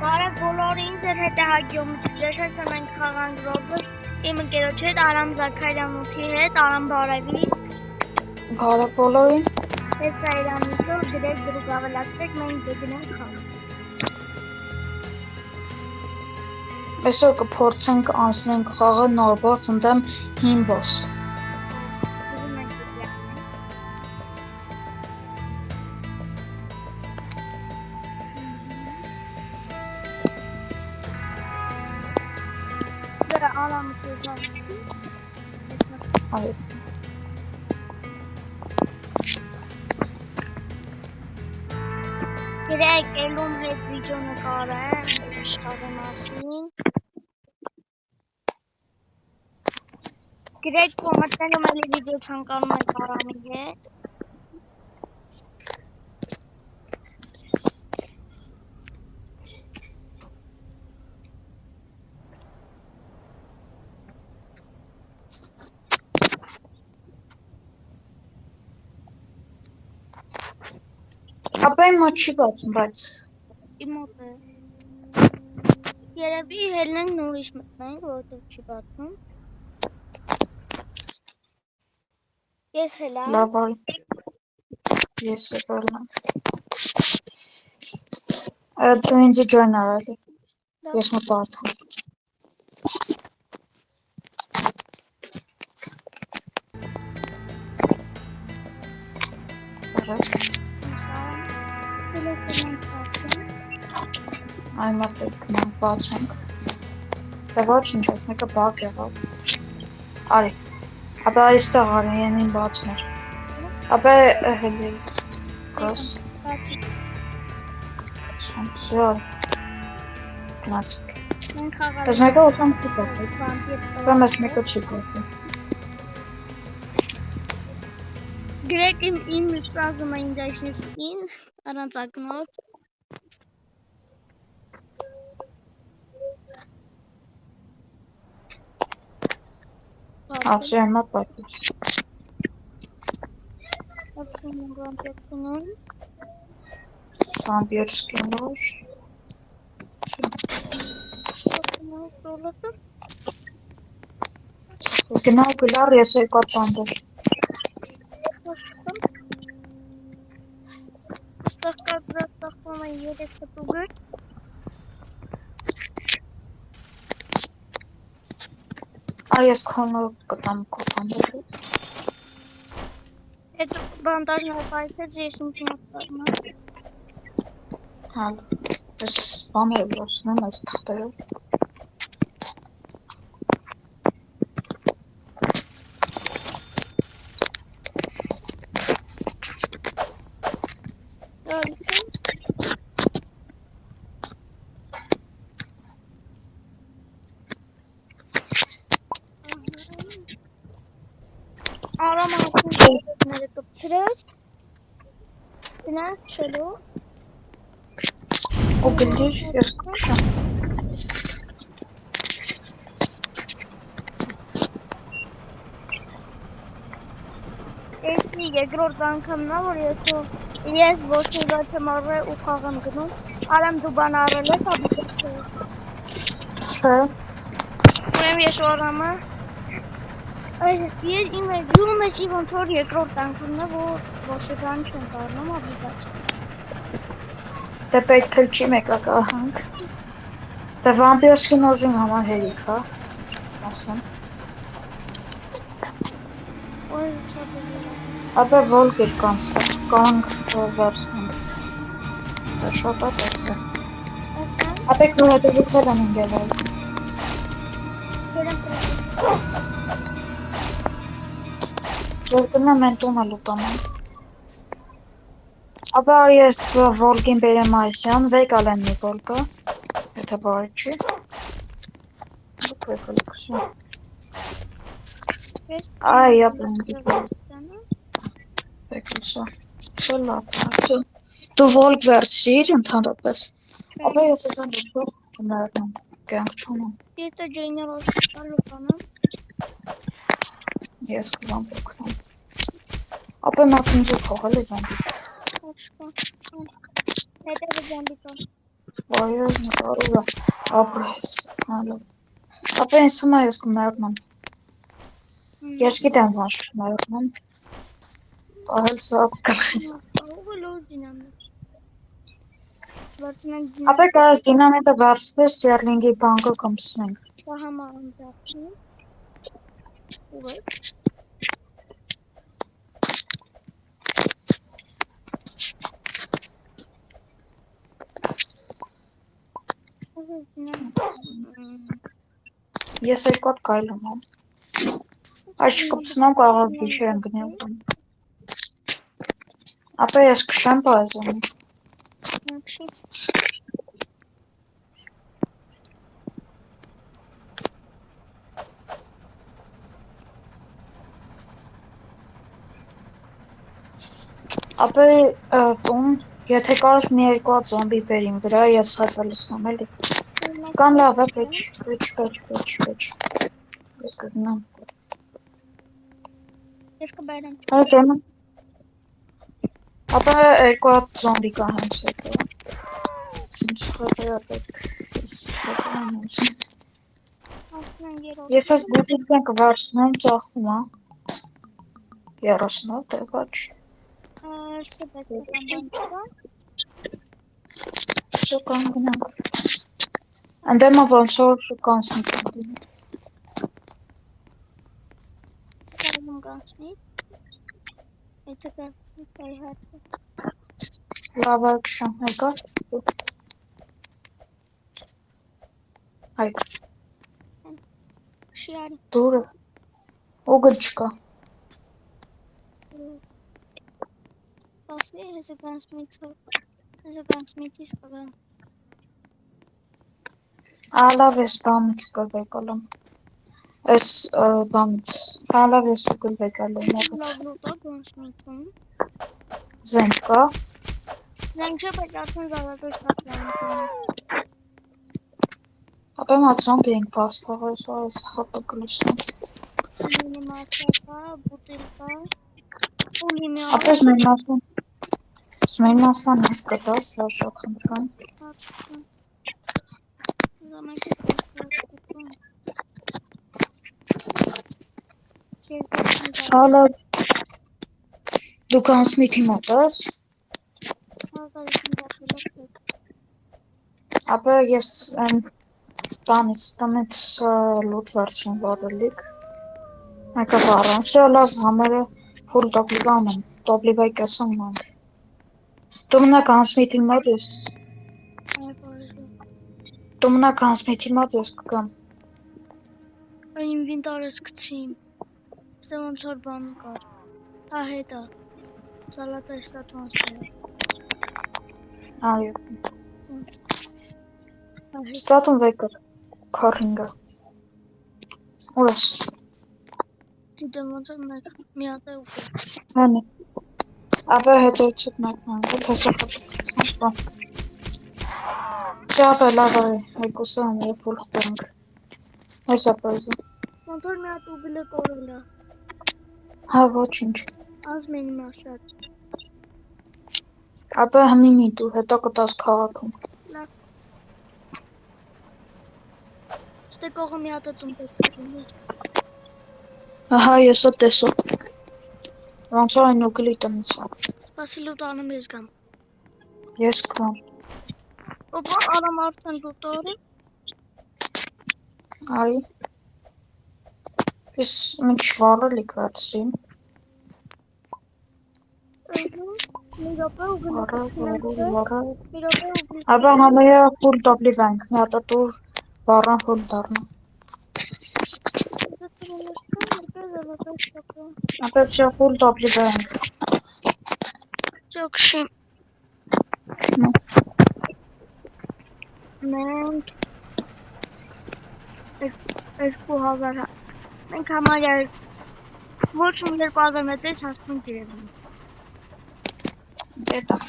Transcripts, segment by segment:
Բարև բոլորին, ձեր հետ է Հագյոմից Լեշես եմ ենք խաղանք Ռոբլոքս, իմ ընկերոջ հետ Արամ Զաքարյանոցի հետ, Արամ բարևի։ Բարև բոլորին։ Ես Սայրանիշով, գրեք դրուկ ավելացրեք, մենք դգնենք խաղ։ Այսօր կփորձենք անցնենք խաղը նոր բոս ընդդեմ հին բոս։ Ուզում ենք դեպի անենք։ Դրա Արամը կեզավիցի։ Այո։ Գրեք էլում հետ վիդյո նկարեմ, իշխաղի մասին։ Գրեք կոմենտներում էլի վիդյո ցանկանում եք Արամի հետ։ Ապա իմ մոտ չի բացում, բայց Իմ մոտ է։ Երևի հելնենք նորից մտնենք, որովհետև չի բացում։ Ես հելա։ լավ այ։ Ես ելնեմ։ Դու ինձ join արել։ Ես մոտ արդեն։ Բարև։ Այն մտեք մենք բացենք։ Դա ոչինչ, այս մեկը բակ եղավ։ Արի։ Ապա այստեղ արի, ենին բացներ։ Ապա հելի կոս։ Всё. Գնացինք։ Այս մեկը ուսամ չի կողմի։ Կամ այս մեկը չի կողմի։ Գրեք իմ սազում է ինձ այսինքին, առանց ակնոց։ Всё, հիմա պատմի։ Վամպիր սկինոր։ Գնալ գլար ես երկու բանդեր։ Ստեղ կադրաստախվում է 3 կտուգր։ Այս քոնով կտամ կոփանդել։ Այդ բանդաժները պայթեց, ես ինքն ախտարում եմ։ Հալ, ես բաներ լոսնում այս թղթերով։ Արամ ակումները կպցրեց, գնանք շելու։ Ու գնդիր, ես կուշամ։ Էսի երկրորդ անգամն է, որ ես ոչ մի բան չեմ առել ու խաղ եմ գնում։ Արամ դու բան առել ես, աբիջա չէ։ Չէ։ Ուրեմն ես ու Արամը ես իմ գնում ես ոնց որ երկրորդ անգամն է, որ ոչ մի բան չեմ առնում, աբիջա չէ։ Դե պետք է չի մեկակահանք։ Դե վամպիր սկինոժին համար հերիք, հա։ Ասեմ։ Ой, շատ է։ Ապա վոլգեր կանցնենք, կանք վերցնենք։ Դա շատ է պետք է։ Ապա քո հետևից էլ են գելել։ Ես գնամ են տունը լուտանամ։ Ապա ես վոլգին բերեմ այսյան, վեկ ալեմ մի վոլգը, եթե բարի չի։ Այ, ապա Եկուսա, շո լավ, դու վոլգ վերցրիր ընդհանրապես, ապա ես ես են դուքով նարդում, կյանք չունեմ։ Ես է ջեյներով շկալ լուպանեմ։ Ես կվամ պոքնեմ։ Ապա նա կինձու փողել է զամբի։ Հետևը զամբի կան։ Վայր նկարուրա ապրես հալով ապա ինձ թվում է ես կմեռնեմ ես գիտեմ որ մեռնում այլ սա գլխիս Ո՞վ լոր դինամիկ Վարդանանք ապա կարաս դինամիտը վարձտես Սերլինգի բանկը կմսնենք Պահաման դապշին Ուղը ես երկու հատ կայլում եմ այս չկպցնեմ կարող գիշեր են գնել տուն ապա ես կշեմ բազում Ակշի ապա տուն եթե կարաս մի երկու հատ զոմբի բերին վրա ես հացա լսնում էլի կամ լավ է պեչ ես կգնամ Ես կբերեմ Այ դեմը ապա երկու հատ զոմբի կա հենց հետո ինձ խոտերա պետք Ասնան երոք ես ես գուտիկն կվարդնեմ ծախում հա 30 դե ոչ Սը պետք է կամ բան չկա Շո կանգնանք Անդեմը ոնց որ կանցնի Կարում գանցնի Եթե կայ հարցը լավ արկշան հայկա հայկ Շիարի դուրը ուգր չկա Պասի հեզը գանցմիցիս կգան Ալավ ես բամից կվեկալում Ես բամից Ալավ ես ուգր վեկալում Լավ լուտա գանցմիցում Զենք կա Զենք չէ բայց արդեն զարատոր շապլանում ապա մացոմբի ենք պաստաղ ես խոտը կլուսնում Մինիմացակա, բուտելկա Ուլիմյա ապա զմենասան ես կտաս լաշակ խնդրան Աչկա Զամայքը կասկում Ալավ դու կանցմիթի մոտաս Հաղարություն դապելով ապա ես բանից տնից լուտ վարդին վարելիք Մեկը վարան Սա լավ համերը ֆուլ տոպլիվան եմ Տոպլիվայ կեսում մանք Դու մնակ անցմիթի մոտ ես Դու մնակ անցմիթի մոտ ես կգամ Ինվինտարս կցիմ Ստե ոնց որ բան կար Հա հետա Սալատա ստատուանստերը Այո Ստատուն վեկր Քարինգը Ուր ես Դիտեմ ոնց որ մի հատ է ուկը Հանի ապա հետո չետ մակնանգել հեսա խտը Ճապը լավ արի Հեկուսը համերը ֆուլ խտանք Հեսա պարզը Ոնց որ մի հատ ուգլը կորելա Հա ոչինչ Անց մենիմասատ Ապա հմի միտու հետո կտաս քաղաքում Լավ Ստե կողը մի հատ տուն պետք է լինի Ահա եսա տեսո Ոնց որ այն ուգլի տնից Սպասի լուտ անում ես գամ Ես կրամ Օպա արամ արդեն լուտորը Արի Ես մի քիչ վարելիք վերցրին Մի րոպե ուգլը Ապա համերը ֆուլ տոպլիվ ենք մի հատը տուր վառան ֆուլ դառնա Ապա վսյա ֆուլ տոպլիվ ենք Ճոքշի Մենք Երկու հազար Մենք համարյա Ոչ մի երբ ալվեմետից հասնում կերևին Դետա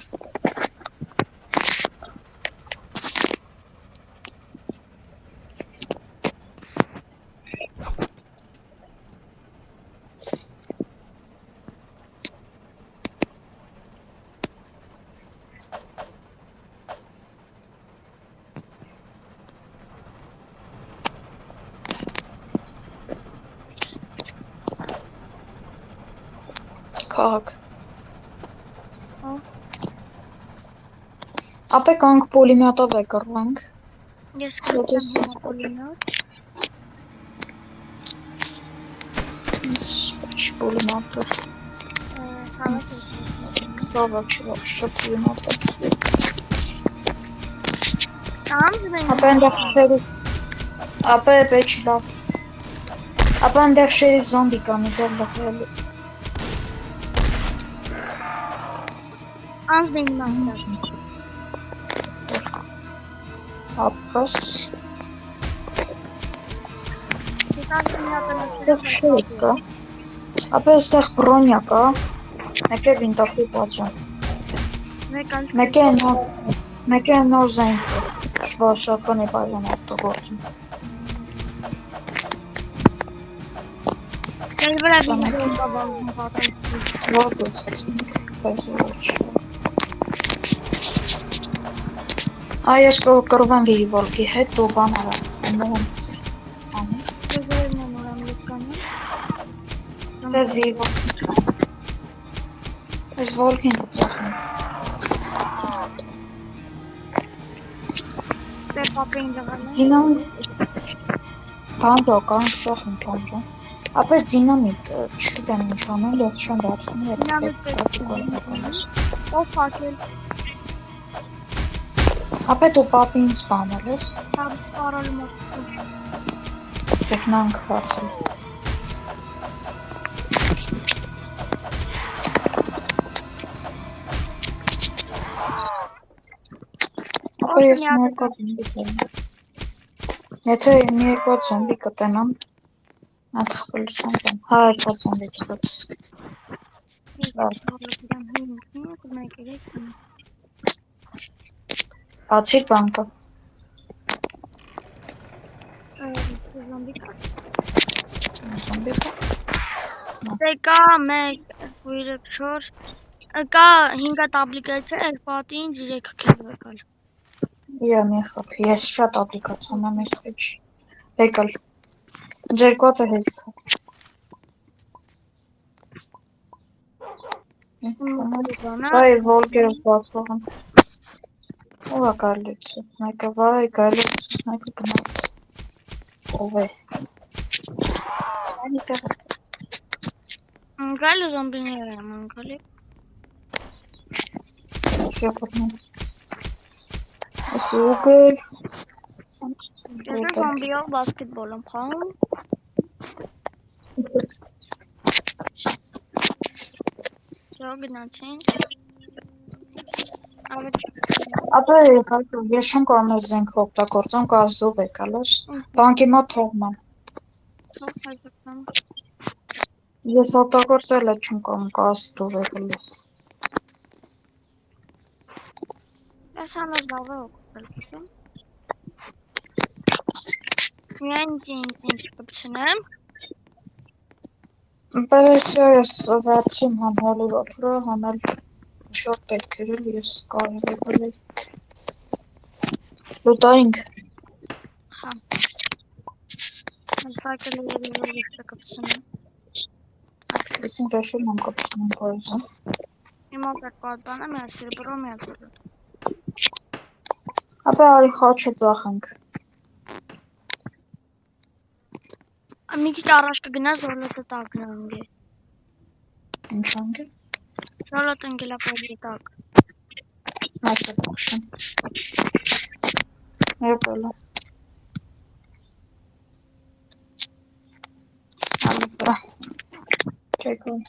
քաղաք։ Հա։ Ապե կանք պոլիմյատով է կռվենք։ Ես կգամ հիմա պոլիմյոտ։ Պոլիմյատը։ Հավաք Սովա չի պոլիմյատը։ Ամզմեն Ապե այնտեղ շերի։ Ապե պեչ լավ։ Ապե այնտեղ շերի զոմբի կան իձեր լխելու։ Ամզմեն մահտար։ Ապրոս։ Այդտեղ շերի կա։ Ապե այստեղ բրոնյա կա։ Մեկը վինտախի բացա։ Մեկը նոր զենք է։ Շվաշականի բայրան ավտոգործում։ Դες վրա վիդեոն բավազում պատայցի։ Որ գոցացին, բայց ոչ։ Այս կրվան վիրվոլկի հետ ու բան արա, նոնց սպանի։ Դեզերն են ուրամ լետկանը։ Դեզ վիրվոլկի։ Ես վոլկին կծախն։ Դեր պապեին դղան է։ Դինամ պանջո, կանք ծախն պանջո։ Ապեր դինամիտ չգիտեմ ինչ անել, ես շան դարձնի հետ Դինամիտ Ով փակել։ Ապե դու պապին սպանել ես։ Պարոլ մոտ։ Տեքնանք բացել։ Ապե ես մի երկու զոմբի կտենամ։ Եթե մի երկու զոմբի կտենամ, այդ խպլուսան կեմ, հա երկու զոմբի կտած։ Բացիր բանկը։ Զոմբի կա։ Դե կա 1, 2, 3, 4 կա 5 ապլիկացիա, 2 հատին 3 քեզ եկալ։ Իա մի խապ, ես շատ ապլիկացիան եմ ես մեջ։ Եկալ։ Երկու հատը հետ։ Վայ վոլկերը բացողն։ Ով է գալից, մեկը վայ գալից, մեկը գնաց։ Ով է։ Սանի տեղը։ Գալը զոմբիներ եմ անգալի։ Շեպորնում։ Ես ուգել։ Ես զոմբիով բասկետբոլ եմ խաղում։ Ճո գնացին։ Ապա ես շուն կարող եմ զենք օգտագործեմ, կազդով եկալս։ Բանկի մոտ թողման։ Ես օգտագործել չեմ կարող կազդով եկալս։ Ես հալով լավ է օգտագործում։ Միայն ինչ կպցնեմ։ Բայց ես վերցիմ համ հոլիվոթրը, համել շատ պետք էր ես կարող եկել էի։ Լուտայինք։ Հա։ Մալֆակել երևով ես կպցնեմ։ Ես ինչ վեշել եմ կպցնում պարիզում։ Հիմա կարկատ բանեմ ես սիրբրում ես որոտ։ Ապա արի խաչը ծախենք։ Մի քիչ առաջ կգնաս զոլոտը տակն անգե։ Ինչ անգե։ Զոլոտ ընգելա պոդի տակ։ Այդ է տակշն։ Երբելը։ Ալիպրա։ Չեկոն։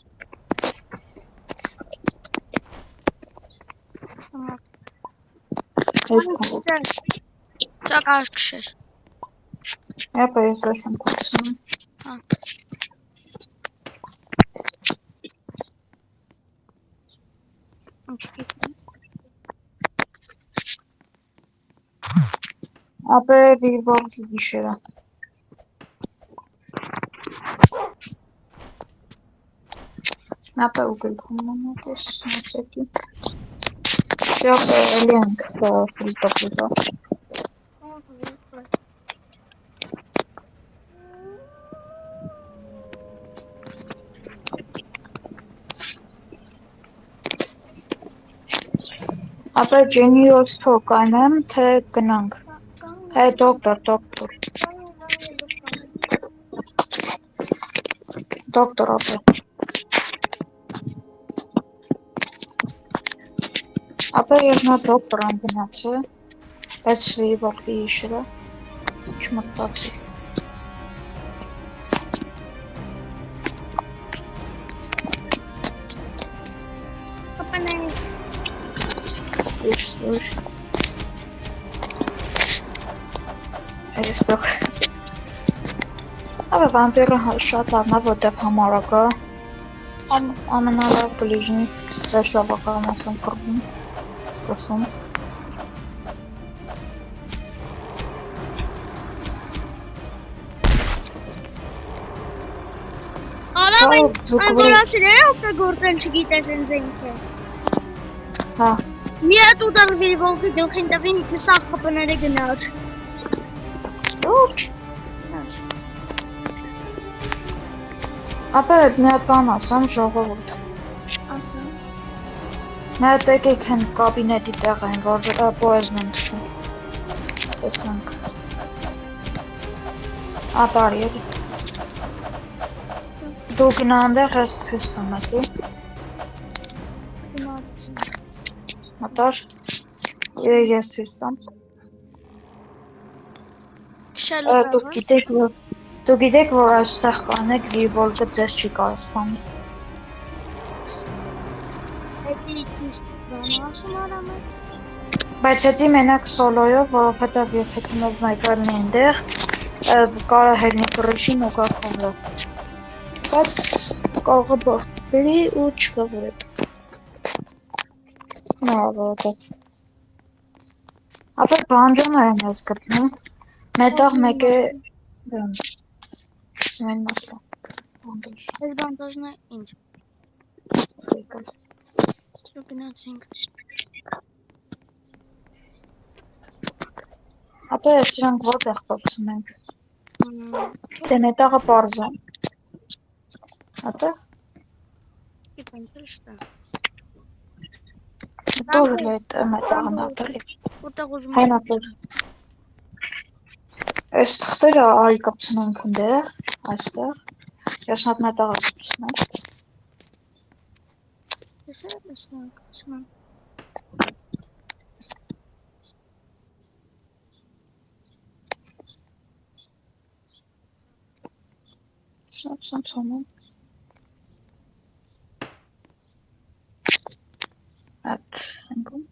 Շատ արժ կշեր։ Ապա ես ոչ եմ կացնում։ Հա։ Ինչ գիտեմ։ Ապա վիրվոլկի գիշերա։ Ապա ուգել խոմում ես նասեկի։ Շատ էլի ենք ֆրիտոպլիտա։ Ապա Genius փոկանեմ, թե գնանք։ Հե դոկտոր։ Դոկտոր ապա։ Ապա ես նա դոկտոր եմ գնացել, բայց վիվոլկի իշրը չմտածի։ Ուշ։ Այս բող։ Ապա վամպիրը շատ լավն է, որտև համարակը ամենալավ բլիժնի ռեշավական ասում կրվում, կսում։ Արամ այն որացին է օգտագործել չգիտես ինձ ինքը։ Հա։ Մի հատ ուտար վիրվոլկի գլխին տվին սաղ կպները գնաց։ Ուչ։ Ապա մի հատ բան ասեմ ժողովուրդ։ Ասա։ Մի հատ եկեք են կաբինետի տեղ են, որ պոեզն են քշում։ Տեսանք։ Ատարի էլի։ Դու գնա անդեղ ես թեստում էտի։ Մատար։ Ես թեստամ։ Քշելու Դու գիտեք, որ այստեղ կանեք վիրվոլկը ձեզ չի կարող սպանել։ Հետի բան ասում Արամը։ Բայց հետի մենակ սոլոյով, որովհետև եթե քնով մայկարն է այնտեղ, կարա հերնի կռշին ու կա խողը։ Բայց կարող է բախտ բերի ու չկա որ է։ Նա որոտը։ Ապա բանջոնը են ես գտնում, մետաղ մեկ է Սմեն մասլա, բանդաժ։ Ես բանդաժն է ինձ։ Ֆեյկալ։ Չու գնացինք։ Ապա ես իրանք որտեղ կողցնենք։ Դե մետաղը պարզ է։ Ատեղ։ Իպեն թրշտա։ Դուր հետ մետաղն ատելի։ Որտեղ ուզում Հայն ապեր։ Այս թղթերը արի կպցնենք ընդեղ, այստեղ։ Ես մատ մետաղը կպցնեմ։ Ես է տեսնանք, կպցնեմ։ Սապսան ծոնում։ Այդ հանգում։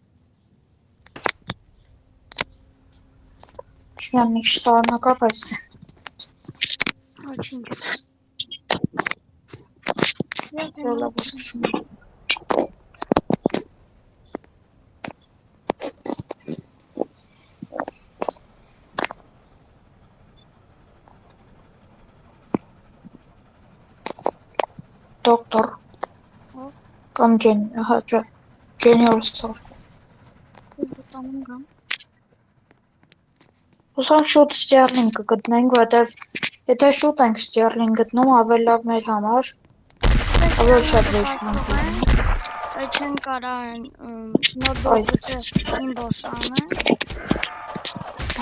Չնան մի շտարնակա, բայց Աչինչ։ Եոլավ ես կշում։ Դոկտոր կամ Genius-ով։ Ես բտանում գամ։ Ուսան շուտ ստյարլին կգտնենք, որտև եթե շուտ ենք ստյարլին գտնում, ավել լավ մեր համար, ավել շատ վեշկանք լինի։ Բայց չեն կարա են նոր բողոցը իմ բոսանը։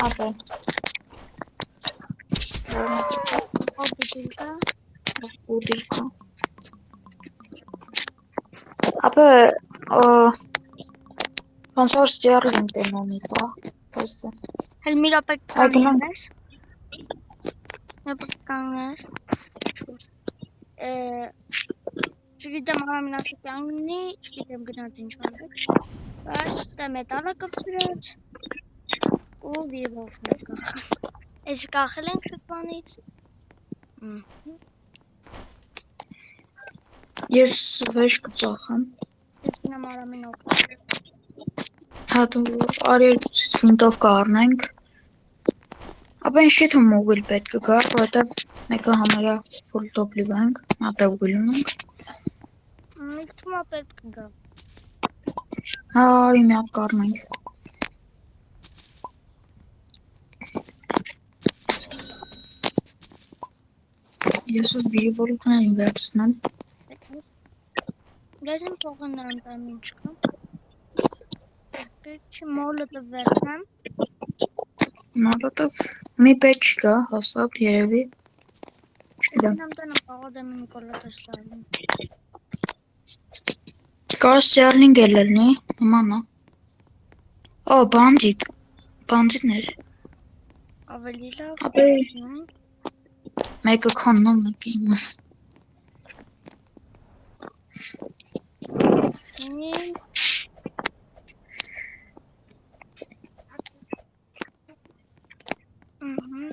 Հատե։ Ոպիտիլկա։ Ուտիլկա։ Ապա ոնց որ ստյարլին տենոմի պա, պոստը։ Հել մի ռապեկ կանես։ Ռապեկ կանես։ Չգիտեմ Արամին ասի կանգնի, չգիտեմ գնաց ինչ վարվեք, բայց դա մետալը կպցրեց ու վիրվոլկն է կախել։ Ես կախել ենք թվանից։ Ես վեշ կծախեմ։ Ես գնամ Արամին օգնեմ։ Հա դու արի վինտով կառնենք։ Ապա ինչ թվում ուղիլ պետք է գար, որովհետև մեկը համարյա full top-լիվ ենք, ապա ուղիլում ենք։ Մեկ թվում պետք է գա։ Հա արի մի հատ կառնենք։ Ես ուզ վիրվոլուկն են վերցնեմ։ Ես իմ փողը նրան տամ ինչ կա։ Peç molotov versem. Molotov մի պետք չկա, հաստատ երևի։ Չգիտեմ։ Benim de napağda mini kolataslarım. Կարս Sterling էլ լինի, նմանա։ Օ, բանդիտներ։ Ավելի լավ։ Ապե մեկը քաննում մեկը իմը։ Benim Bakımı.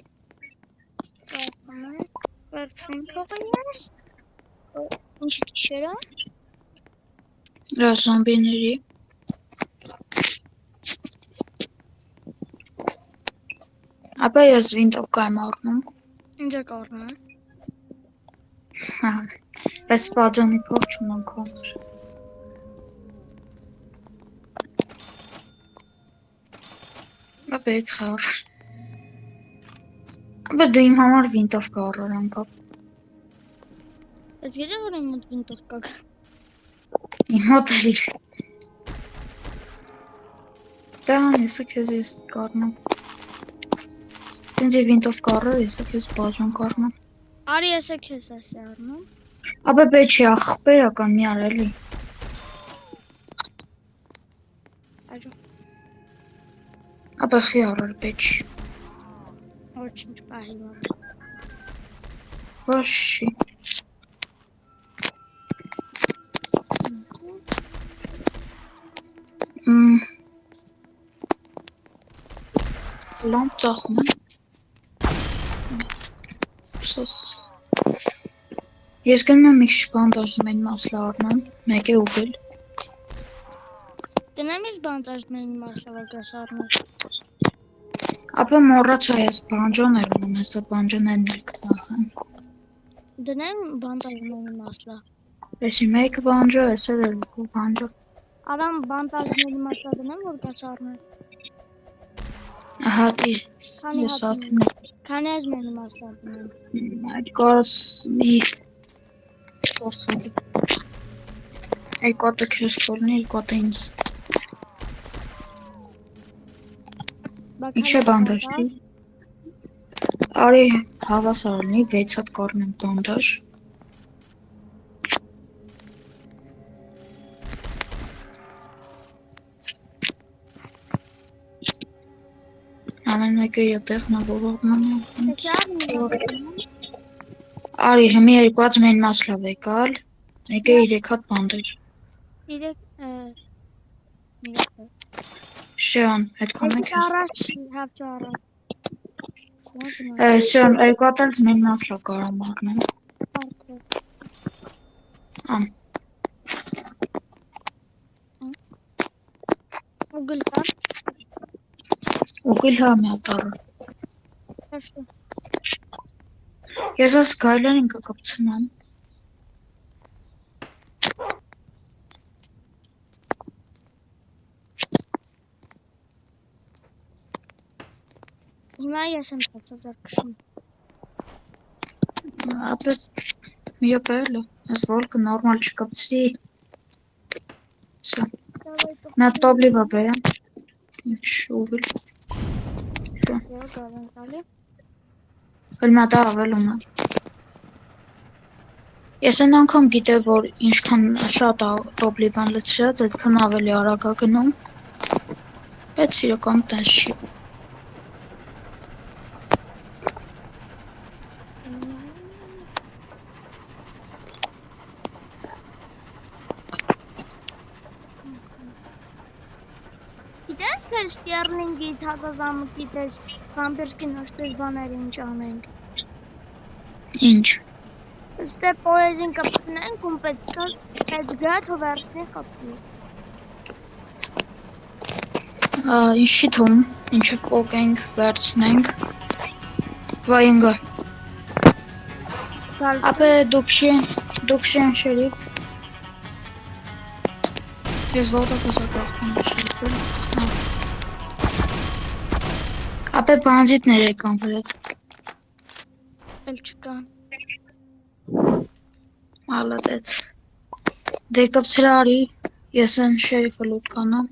Versin kafayız. İnşi kişiler. Դրա զոմբիների։ Ապա ես վինտովկա եմ առնում։ İnce korna. Հա։ Բայց պատրոնի փող չունեմ քոնր։ Ապա այդ խաղ։ Ապա դու իմ համար վինտովկա առար անկապ։ Ez gece var mı vintofka? Իմ մոտ էլ։ Դա եսը քեզ ես կառնամ։ Ինձ վինտովկա առար, եսը քեզ պատրոն կառնամ։ Ariyasa kesesi yardım. Ապա պետք է ախպերական մի արելի։ Acım. Ապա խի առար պետք։ Очень пахнет. Ոչի։ Լամպ ծախում եմ։ Սոս։ Ես գնում եմ մի քիչ բանդաժում են մասլա առնեմ, մեկ է ուղիլ։ Dinamiz bandajlı maşallah göstermek. Ապա մոռացա ես բանջոներ ունեմ, հեսա բանջոներն էլ կծախեմ։ Dinam bandajlı maşallah. Էսի մեկ բանջո, էսը էլ բանջո։ Aram bandajlı maşallah dinam var göstermek. Ահա դի։ Kani Ես hatım. ափին։ Kani ezmeni maşallah dinam. Այդ կարս մի որսոդի։ Այդ կոտը քեզ կորնի, այդ կոտը ինձ։ Իչե բանդաժ։ Արի հավասարնի 6 հատ կառնեմ բանդաժ։ Ամեն մեկը յետեղ նավողողման եմ։ Արի հիմի երկված մեն մասլավ եկալ, մեկը 3 հատ բանդաժ։ Direkt Շեան, հետքան եք ես։ araç hepsi araç. Շեան, երկված էլ մեն մասլավ կարամ առնեմ։ Ամ։ Ugullar. Ուգիլ հա մի հատ առը։ Hepsi. Ես ես գայլերին կկպցնեմ։ Հիմա ես եմ փոխել քշում։ Ապա մի ապել, ես վոլկը նորմալ չկպցի։ Սա։ Նա տոբլիվա բեյա։ Շուգիլ։ Yo գալեն տալի։ Էլ մատա ավելում է։ Ես են անգամ գիտե, որ ինչքան շատ տոբլիվան լծրած, այդքան ավելի արագ է գնում։ Բայց իրական տես չի։ Գիտես թե Ստերլինգի թազազամը գիտես վամպիրսկի նոշտես բաներ ինչ անենք։ Ինչ։ Ստե պոեզին կպտնենք ում պետք է թովերսնի կպնի։ Ինչի թում, ինչև պոկենք, վերցնենք։ Վայնգա։ Ապա դուք շեն շերիվ։ Ես ոտով ես ատախում շերիվել։ Ապա բանձիտներ եկան վրետ։ Էլ չկան։ Մալադեց։ Դե կպցրա արի, ես են շերիվը լուտ կանամ։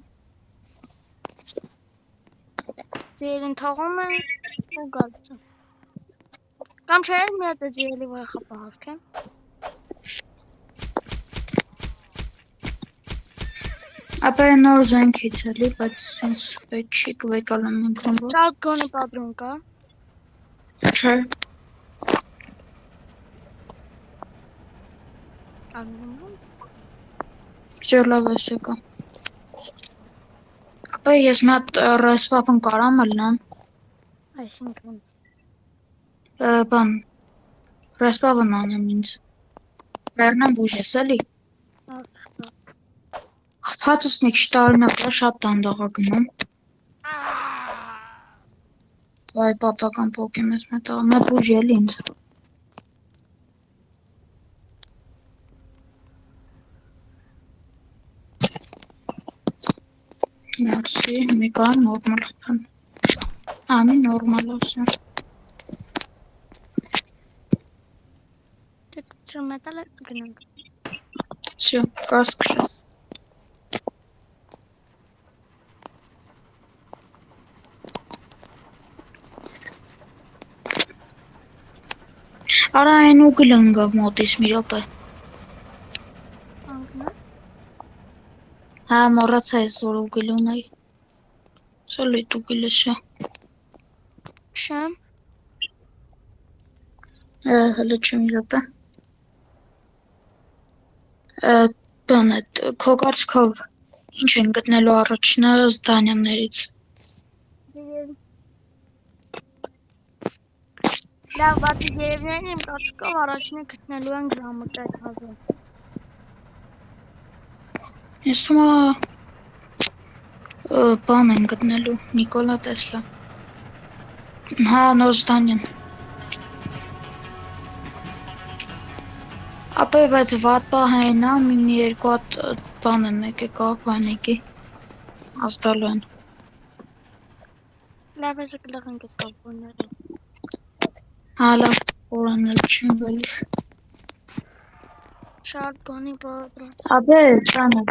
Ձերին թողում են ու գալուց են։ Կամ չէ, մի հատ է ձիրելի վրա խապա հավքեմ։ Ապա նոր զենքից էլի, բայց ինձ պետք չի կվեկալում ինքն որ։ Շատ գոնի պատրոն կա։ Չէ։ Անում։ Все լավ է սեկա։ Ապա ես մի հատ ռեսպավն կարամ ելնեմ։ Այսինքն Բան ռեսպավն անեմ ինձ։ Վերնամ բուժես էլի։ ախ, Խփածս մի քիչ տարինակը շատ դանդաղ է գնում։ Այ պատական փոքի մեզ մետա, մա բուժ էլի ինձ։ Merci, մի կան նորմալ խփան։ Ամի նորմալ ասա։ Դե մետալ գնանք։ Всё, կասկշա։ Արա այն ուգլ ընկավ մոտից մի րոպե։ Անգնա։ Հա, մոռացա ես որ ուգլ ունեի։ Սոլիտ ուգլը շա։ Շեմ։ Հələ չեմ րոպե։ Բան է, քո կարծիքով ինչ են գտնելու առաջինը զդանյաններից։ Լավ, բայց երևներն իմ կարծիքով առաջինը գտնելու են ժամկետ հազար։ Ես թվում է բան են գտնելու Նիկոլա Տեսլա։ Հա, նոր զդանյան։ Ապա բայց վատ պահեն է, մի երկու հատ բան են եկե կապանեկի։ Ազդալու են։ Լավ ես գլխին կապոները։ Հա, լավ, որանել չեմ գալիս։ Շատ գոնի պատրոն։ Ապա ճանը,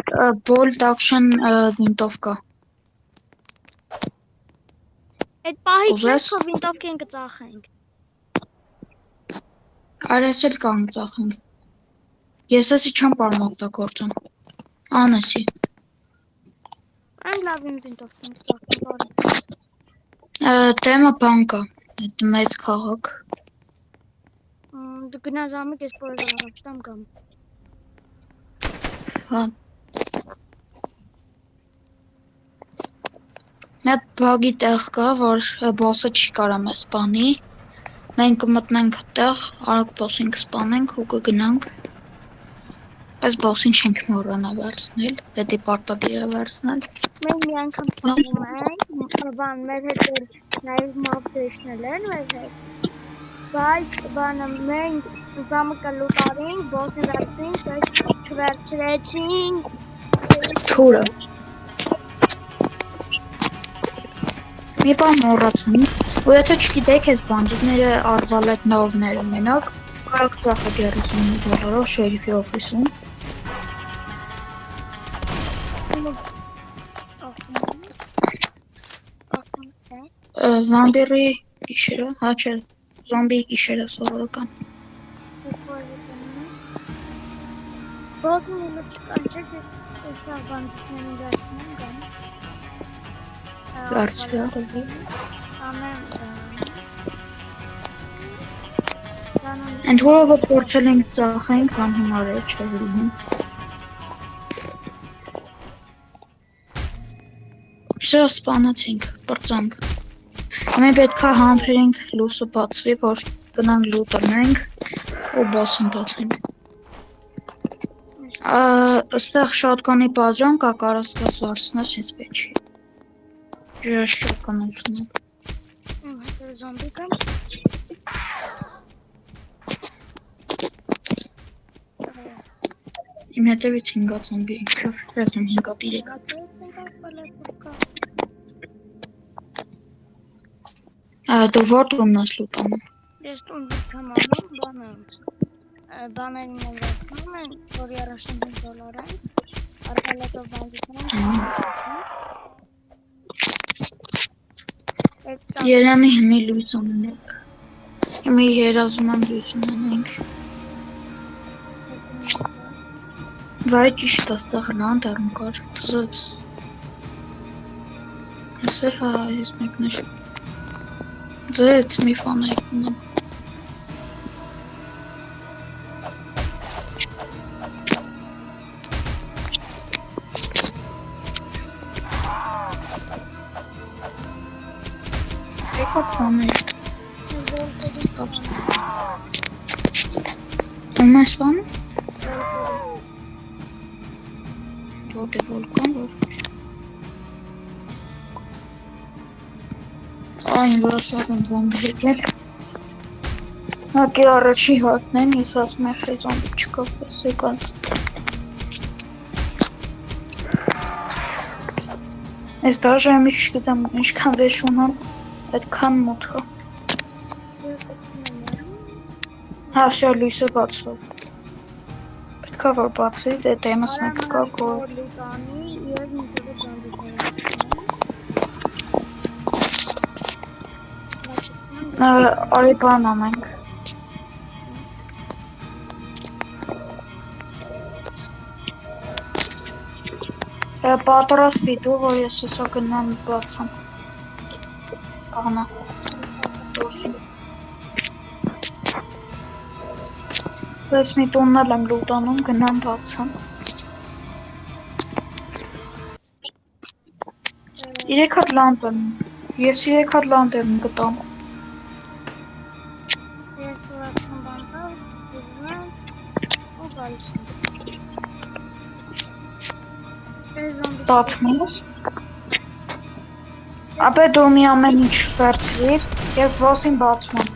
bolt action վինտովկա։ Այդ պահից Ուզես։ մենք քո վինտովկեն կծախենք։ Արես էլ կամ ծախենք։ Ես ասի չեմ կարող օգտագործեմ։ Անեսի։ Այն լավ իմ վինտովկեն կծախենք բարի։ Տեմը բանկա, մեծ քաղաք։ Դու գնա զամիկ ես պորել առաջ տամ կամ։ Հա։ Մեծ բագի տեղ կա, որ բոսը չի կարամ է սպանի։ Մենք կմտնենք տեղ, արագ բոսին կսպանենք ու կգնանք։ Այս բոսին չենք մոռանա վերցնել, դեպի պարտադիր է վերցնել։ Մենք մի անգամ սպանում ենք, բան մեր հետ էլ նաև մապ դեշնել են մեր հետ։ Բայց բանը մենք զամիկը լուտարինք, բոսին վերցնինք, բայց չվերցրեցինք։ Թուրը։ Մի բան մոռացին, ու եթե չգիտեք այս բանդիտները արվալետ նովները մենակ, կարաք ծախեք $35 շերիֆի օֆիսում։ Վամպիրի գիշերը, հա չէ, զոմբիի գիշերը սովորական։ Բոսին իլը չկան չէ, չեստեղ բանդիտներին վերցնեն կամ։ Վերցրի Ամեն Ընդ որով որ փորձել ենք ծախենք, անհնար է, չէ վիլում։ Всё, սպանացինք, պրծանք։ Մենք պետքա համբերենք լույսը բացվի, որ գնանք լուտանենք ու բոսին բացենք։ Այստեղ շոտգանի պատրոն կա, կարաս վարձնես ինձ պետք չի։ Ես շոտգանը չունեմ։ հետո զոմբի կամ։ Իմ հետևից 5 զոմբի ինքով, ես եմ 5-3։ Դու որտում ես լուտանում։ Ես տուն եմ անում, բաներն են վերցնում են, որ $35 են, արվալետով բանդիկներ են։ Երանի հիմի լույս ունենք։ Հիմի երազում եմ լույս ունենանք։ Վայ ճիշտ աստեղ լան դարում կար, թզեց։ Հեսեր հա ես մեկներ։ Ձեց մի ֆան է ունեմ։ Եկավ ֆան է։ Ումես ֆանը։ Որտե վոլկան որ։ Այն որ շատ եմ զոմբի եկել։ Հակի առաջի հատն են, ես ասում եմ խե զոմբի չկա, պես եկանց։ Ես դաժը եմ չգիտեմ ինչքան վեշ ունեմ, այդքան մոտ հա։ Հա, վсё լույսը բացվով։ Պետքա որ բացի, դե դեմս մեկ կա գոր։ Արի բան անենք։ Պատրաստի դու, որ ես հեսա գնամ բացեմ։ Բանա։ Ես մի տուննել եմ լուտանում, գնամ բացեմ։ 3 հատ լանտ եմ, ես 3 հատ լանտ եմ գտամ։ Բացում եմ։ Ապե դու մի ամեն ինչ վերցրիր, ես բոսին բացում եմ։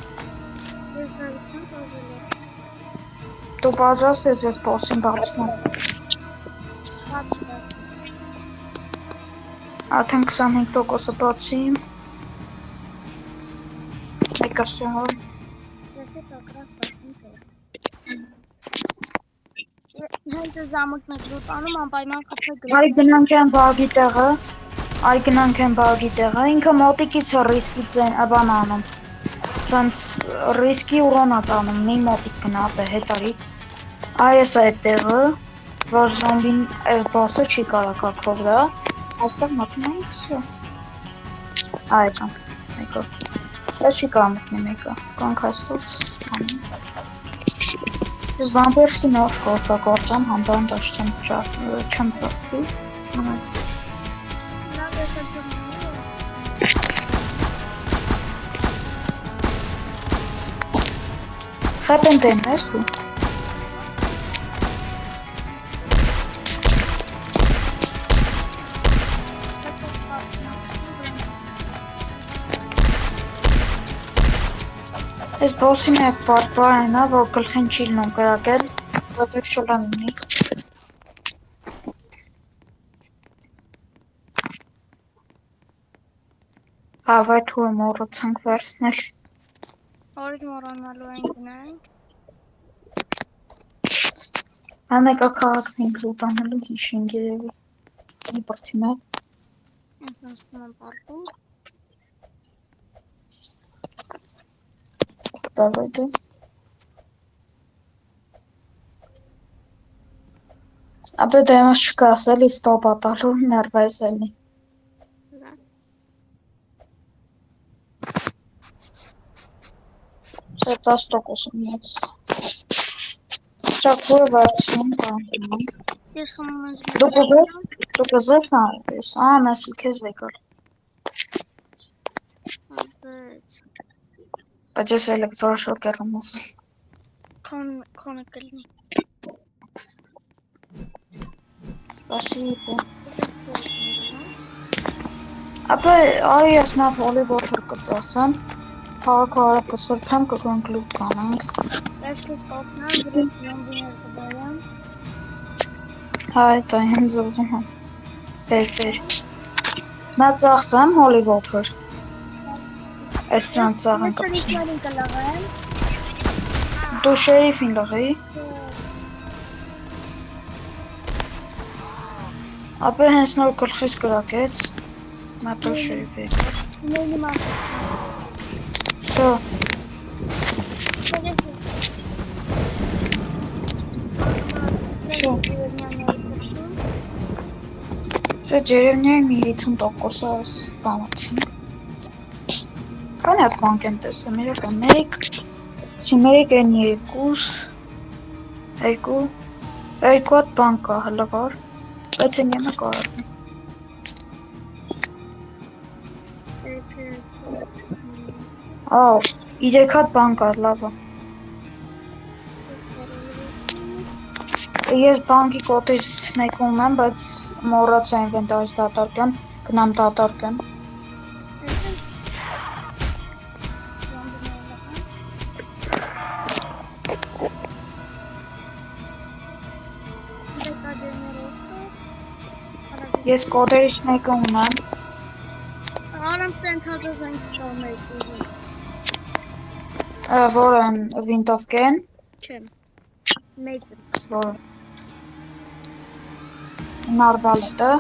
Դու պատրաստ ես, ես բոսին բացում եմ։ Արդեն 25%-ը բացիմ։ Մեկը սյոն։ Հենց զամուտն եք լուտանում, անպայման խփը գրում։ Այ գնանք են բագի տեղը, այ գնանք են բագի տեղը, ինքը մոտիկից է ռիսկի բան անում, սենց ռիսկի ուրոն է տանում, մի մոտիկ գնա, ապե հետարի, այ ես այդ տեղը, որ զոմբին այս բոսը չի կարա կակվով դա, այստեղ մտնում ենք, սյո, այ կանք, մեկով, այս չի կարա մտնի մեկը, կանք այստոց, Ես վամպիրսկի նոր շկորտա գործամ, համբան դաշտեմ չեմ ծացի, Խեպ են տեն ես դու։ Ես բոսի մեկ պարպարն է, որ գլխին չի լնում կրակել, որտև շոլան ունի։ Հավայ թուրը մորոցանք վերցնել։ Օրիք մորանալու են գնայինք։ Համեկա քաղաքն ենք լուտանելու հիշին գերևի։ Մի բրդի մեկ։ Ես նստում եմ պարպում։ Դավայ դու։ Ապե դա եմաս չկա ասելի ստոպ ատալու ներվայս էլի։ Չէ 10% մեծ։ Շակուրը վարդցում կանտինում։ Ես խմում եմ Դու կզեվ նարես, անասի կեզ վեկար։ Բայց ես էլեկտրոշոկեր եմ ասել։ Քոնը կլնի։ Սպասիպը։ Ապե արի ես նատ հոլի որթր կծասեմ, հաղաքարապը սրպեմ կգոնք լուտ կանանք։ Ես կեզ կողնան, գրիտ նոմբիներ կբարյան։ Հա էտ այ հեն զվզում համ։ Բեր։ Նա ծախսեմ հոլի որթր։ Այդ սրանց սաղեն կպչին։ Դու շերիֆին լղի։ Ապե հենց նոր գլխից կրակեց, մատոր շերիֆ եկար։ Նույնի մասը։ Շո, Սա դերևնյաններից շո ջերևնյայի մի 50%-ը բանացին։ Քանի հատ բանկ եմ տեսել, իրական 1, չիմեիկ են 2 հատ բանկ կա հլվար, բայց են եմը կարարնի։ Ահ, 3 հատ բանկ կա լավը։ Ես բանկի կոտերից մեկ ունեմ, բայց մոռացա ինվենտարից դատարկեմ, գնամ դատարկեմ։ Ես կոտերից մեկը ունեմ։ Արամ սենթազով ենք շամեկ ուզում։ Որ են վինտով կեն, Չեմ։ Մեյցը։ որ նարբալետը,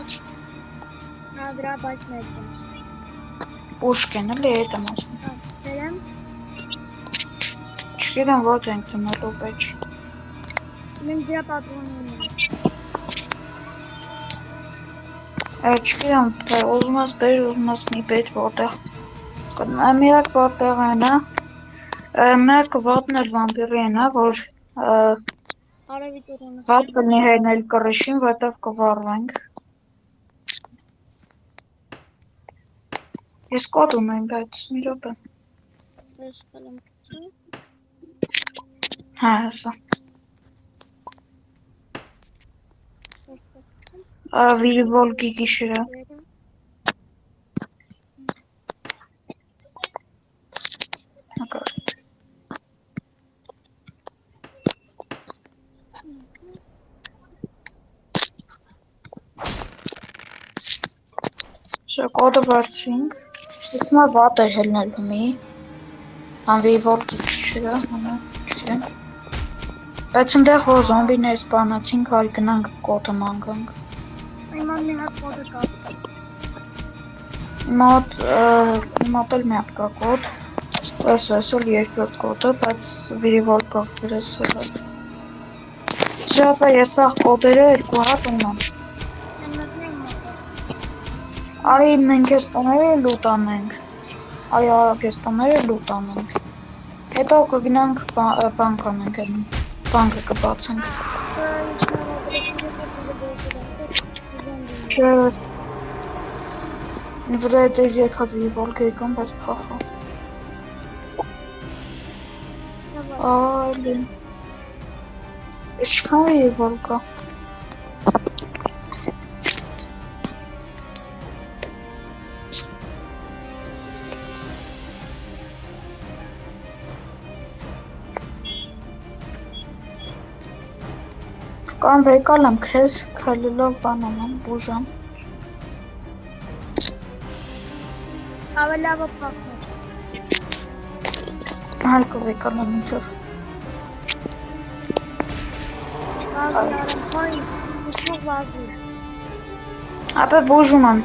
Նա դրա բայց մեյցը։ պուշկեն էլի հետ եմ ասում։ Դերեմ։ Չգիտեմ ո՞ր ենք դնելու պեջ։ Մենք դրա պատրոնի ունենք։ Չգիտեմ, թե ուզում ես բեր, ուզում ես մի պեջ որտեղ միակ որտեղ են է, մեկը վատն էլ վամպիրի են է, որ Արևի տուրոնը։ վատ կնի հերն էլ կռիշին, որտեղ կվարվենք։ Ես կոդ ունեմ, բայց մի րոպե։ Ես խելեմ կծու։ Հա, հեսա։ Վիրիվոլկի գիշերը։ Հակար։ Շա կոդը վարձինք։ Ես մա վատ էր հելնել հումի։ Վիրիվոլկի գիշերը, հունը, չեմ։ Բայց ընդեղ որ զոմբիներ սպանացինք, հարի գնանք կոդը մանգանք։ Իման մի հատ կոդը կա։ Իմ հատ էլ մի հատ կա կոդ, ես էլ երկրորդ կոդը, բայց վիրիվոլկա վրես հելել։ Շապա ես աղ կոդերը 2 հատ ունեմ։ Արի մենք ես տաները լուտ անենք, արի արակ ես տաները լուտ անենք, հետո կգնանք բանք անենք, բանկը կբացենք։ Վրա հետ ես եկած վիրիվոլկը եկան, բայց պախա։ Այլին։ Ես չքան վիրիվոլկա։ Կամ վեկալ եմ քեզ քալելով բանանամ, բուժամ։ Ավելավը պախներ։ Հարկը վեկալ եմ ինձով։ Վազնարեմ, հոյ, ուսմող վազուր։ Ապե բուժում եմ։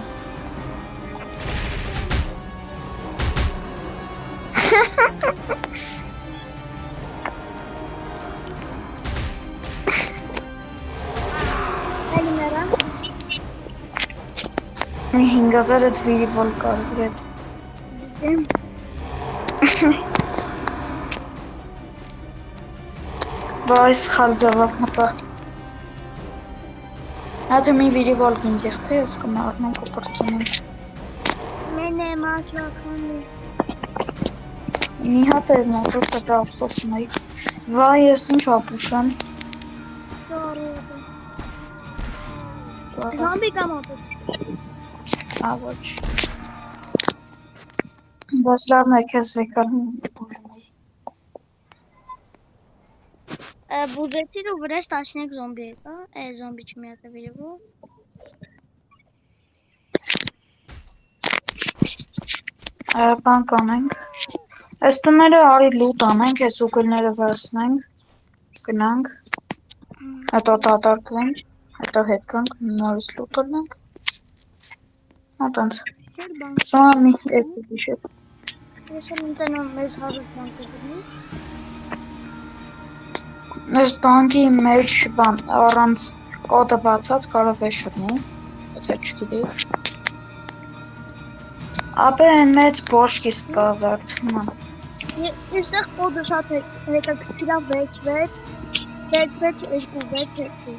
Հելի մերան։ Մի 5000 էդ վիրիվոլկա վրետ։ Դեմ։ Բայց խալ ձավավ մտա։ Հատը մի վիրիվոլկ ինձ եղբե, ես կմարնում կպրծնում։ Մեն է մասրականի։ Մի հատ էր մոտոց է պրապսոսում էի։ Վայ ես ինչ ապուշեմ։ Զոմբի կամ ոտոց։ Ոչ։ Բայց լավն է քեզ վեկալ բուժում էի։ Բուժեցիր ու վրես 13 զոմբի եկա, զոմբի չմի հատ է վիրևու։ Բանկ անենք։ Այս տները արի լուտ անենք, այս ուգլները վերցնենք, գնանք, հետո դատարկվենք, հետո հետ գանք, նորից լուտ անենք։ Ատանց։ Ջեր բանկ։ Սամի երկու դիշեր։ Ես եմ ընտնում մեզ 100 բանկը դնի։ Այս բանկի մեջ բան առանց կոդը բացած կարող է շուտնի, եթե չգիտի։ Ապա այն մեծ բոշկիս կա վերցնում։ Այստեղ կոդը շատ հետաքրքիր է 66262622։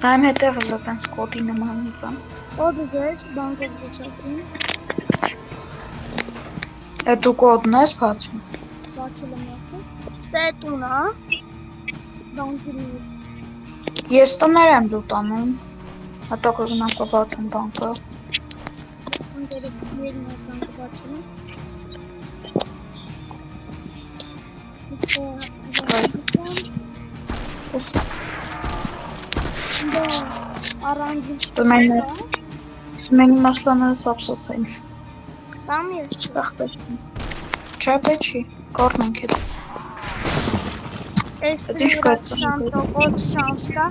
Այն հետև է տենց կոդի նման մի բան։ Կոդը ձեզ բանկով դուսակին, Դու կոդն ես բացում։ բացել եմ ակը։ Ստե տուն է, բանկի մի Ես տներ եմ դու տանում։ Հետո կգնամ կբացեմ բանկը։ ընկերը բիերն է բանկը բացել եմ։ Դա առանձին Մենը շտուկ է։ մենի մասլանը սապսոսեն։ Կամ ես Սախսեր։ Չապե չի, կորնենք հետ։ այս Դիշ կայց։ 20% շանս կա,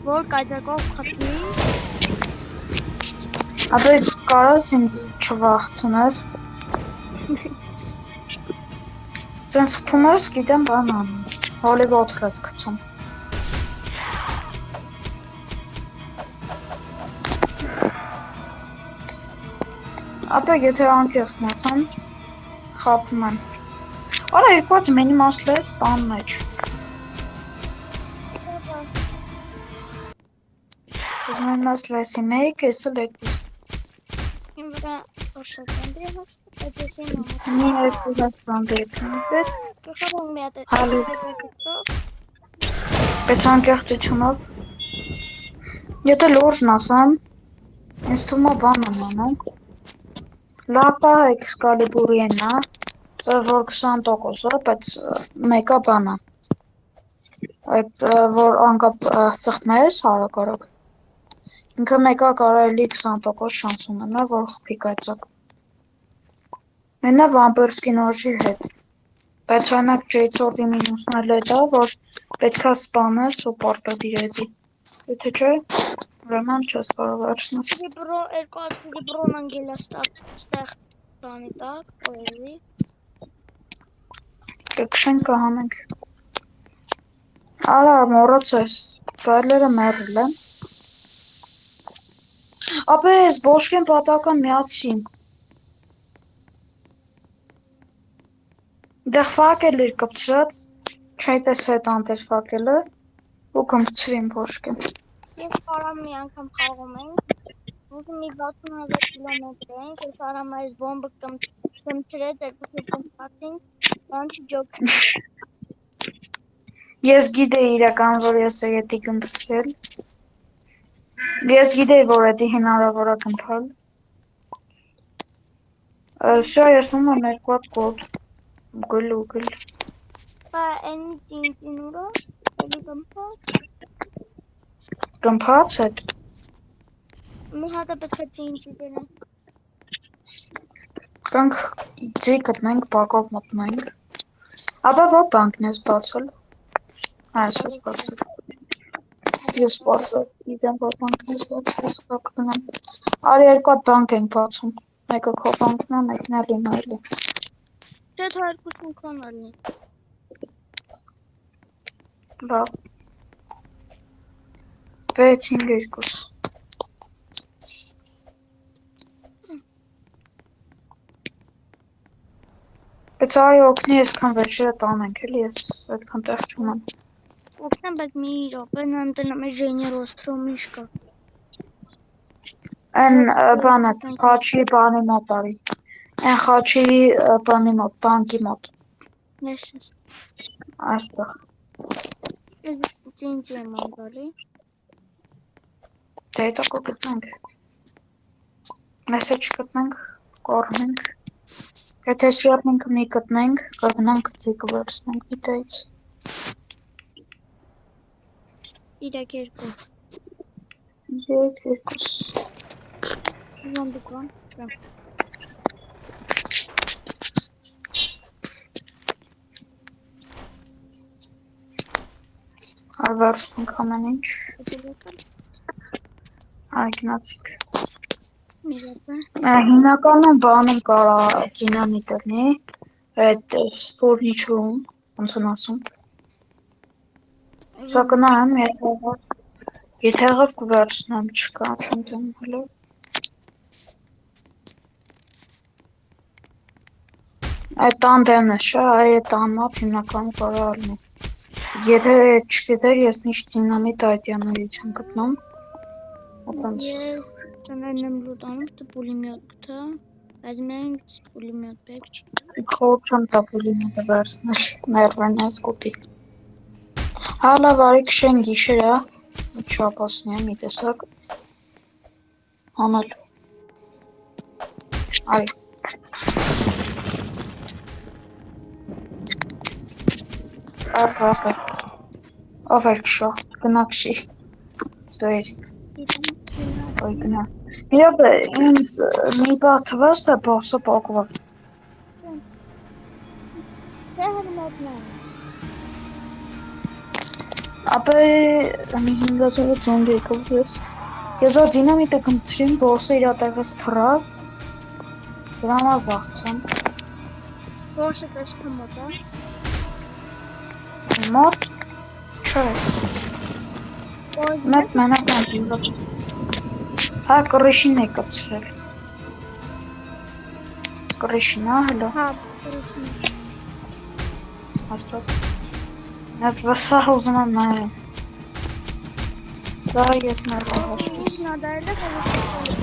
որ կայդակով խտնի։ Ապա կարաս ինձ չվախցնես։ Սենց խփում ես, գիտեմ բան անում։ Հոլիվոդ ես գցում։ Ապա եթե անկեղծն ասեմ, խափում եմ։ Արա երկու հատ մենի մասլը ես տան մեջ։ Ուզում եմ մասլը եսի մեկ, եսը լեկուս։ Իմ վրա օշականդրի հաստը, այդ ես իմ ամոտ։ Մի երկու հատ սանդերքն հետ, Կխարում մի հատ հալու։ հետաքրքրով։ Բայց անկեղծությունով։ Եթե լուրջն ասեմ, ինձ թվում է բան եմ անում։ Լավ պահեք կալիբուրի ենա, որ 20%-ը, բայց մեկը բան է։ Այդ որ անկապ սխմես հարակարակ։ Ինքը մեկը կարելի 20% շանս ունենա, որ խփի կայծակ։ Մենա վամպերսկի նոժի հետ։ Բայց անակ J-Sword-ի մինուսն էլ է դա, որ պետքա սպանես ու պարտը դիրեզի։ Եթե չէ, ուրեմն չես կարող վերցնես։ Երկու հատ լիբրոն անգել է ստեղ տանի տակ, օրերի։ Կքշենք կհանենք։ Արա մոռացես, գայլերը մեռել են։ Ապա ես բոշկեն պատական միացին։ Դեղ ֆակել իր կպցրած, չայտես հետ անտեր ֆակելը, ու կմպցրին բոշկեն։ Ես կարամ մի անգամ խաղում ենք, ուզում մի 60,000 կիլոմետր ենք, ես արամ այս բոմբը կմցրեց, երկուսը կմպացին, բանչի ջոք։ Ես գիտեի իրական, որ ես էետի կմպցրել։ Ես գիտեի, որ էդի հնարավոր է կմպալ։ Շա ես ում եմ երկու հատ կոդ։ Գլ։ Բա էնի ծինծին ուրո, էլի կմպաց։ Կմպաց հետ։ Մի հատը պետք է ծինծի դենը։ Կանք ձի կտնենք, բակով մտնենք։ Ապա որ բանկն ես բացել։ Այս ես բացել։ Ես բացել, իդեմ որ բանկն ես բացել, ես կգնամ։ Արի երկու հատ բանկ ենք բացում։ Մեկը քո բանկն է, մեկն էլ իմ այլի։ Չէ թո երկուսն քոն ալնի։ Լավ։ 6-5-2։ Բայց արի օգնի այսքան վերջերը տանենք, էլի ես այդքան տեղ չունեմ։ Օգնեմ, բայց մի րոպե նա ընտնում է ժեներ օստրոմիշ կա։ Այն բանը, խաչի բանի մոտ արի։ Այն խաչի բանի մոտ, բանկի մոտ։ Ես։ Այստեղ։ Ես ծինծի եմ անգալի։ Դե հետո կգտնենք։ Եթե չգտնենք, կորնենք։ Եթե սյարնինքը մի գտնենք, կգնանք ձի կվերցնենք միտայից։ 3-2։ 3-2։ Ոնդուկան, չէ։ Արվերցնենք ամեն ինչ։ Այգնացիք։ Հիմնականում բանում կարա դինամիտ լինի, այդ ֆորնիչուրում, ոնց են ասում։ Սա կնայեմ, եթե եղավ կվերցնեմ, չկա, չեմ դեմ հլո։ Այդ տանդեմն է, շա, այդ տանմապ հիմնականում կարա լինի։ Եթե չգիտեր, ես միշտ դինամիտ այդյաներից եմ գտնում։ Տնայնեմ լուտանում պուլիմյոտը, возьмем пулемет բերջ։ Խորհուրդ չեմ տա պուլիմետը վերցնеш, ներվեն ես կուտի։ Հալա վարի քշեն գիշերա, չապասնի եմ, մի տեսակ հանել։ Այ։ Արզապը։ Ով էր քշող, գնա քշի։ Զոյր։ Ոյ գնա։ Իրոք ինձ մի բար թվաց, թե բոսը պոկվավ։ Ապա մի 500 զոմբի եկավ ես։ Ես որ դինամիտը կմցրին, բոսը իր տեղից թռավ։ Դրա համար վախցան։ Բոսը տեսքը մոտ է։ Մոտ չէ։ Մեկ մենակ անտինգա։ Հա, կռիշին է կպցրել։ Կռիշին, հա, հլո։ Հա, կռիշին։ Ասած։ Այդ վասա ուզում եմ նայեմ։ Դա ես նայել հաշվես։ Նադայել է կռիշին։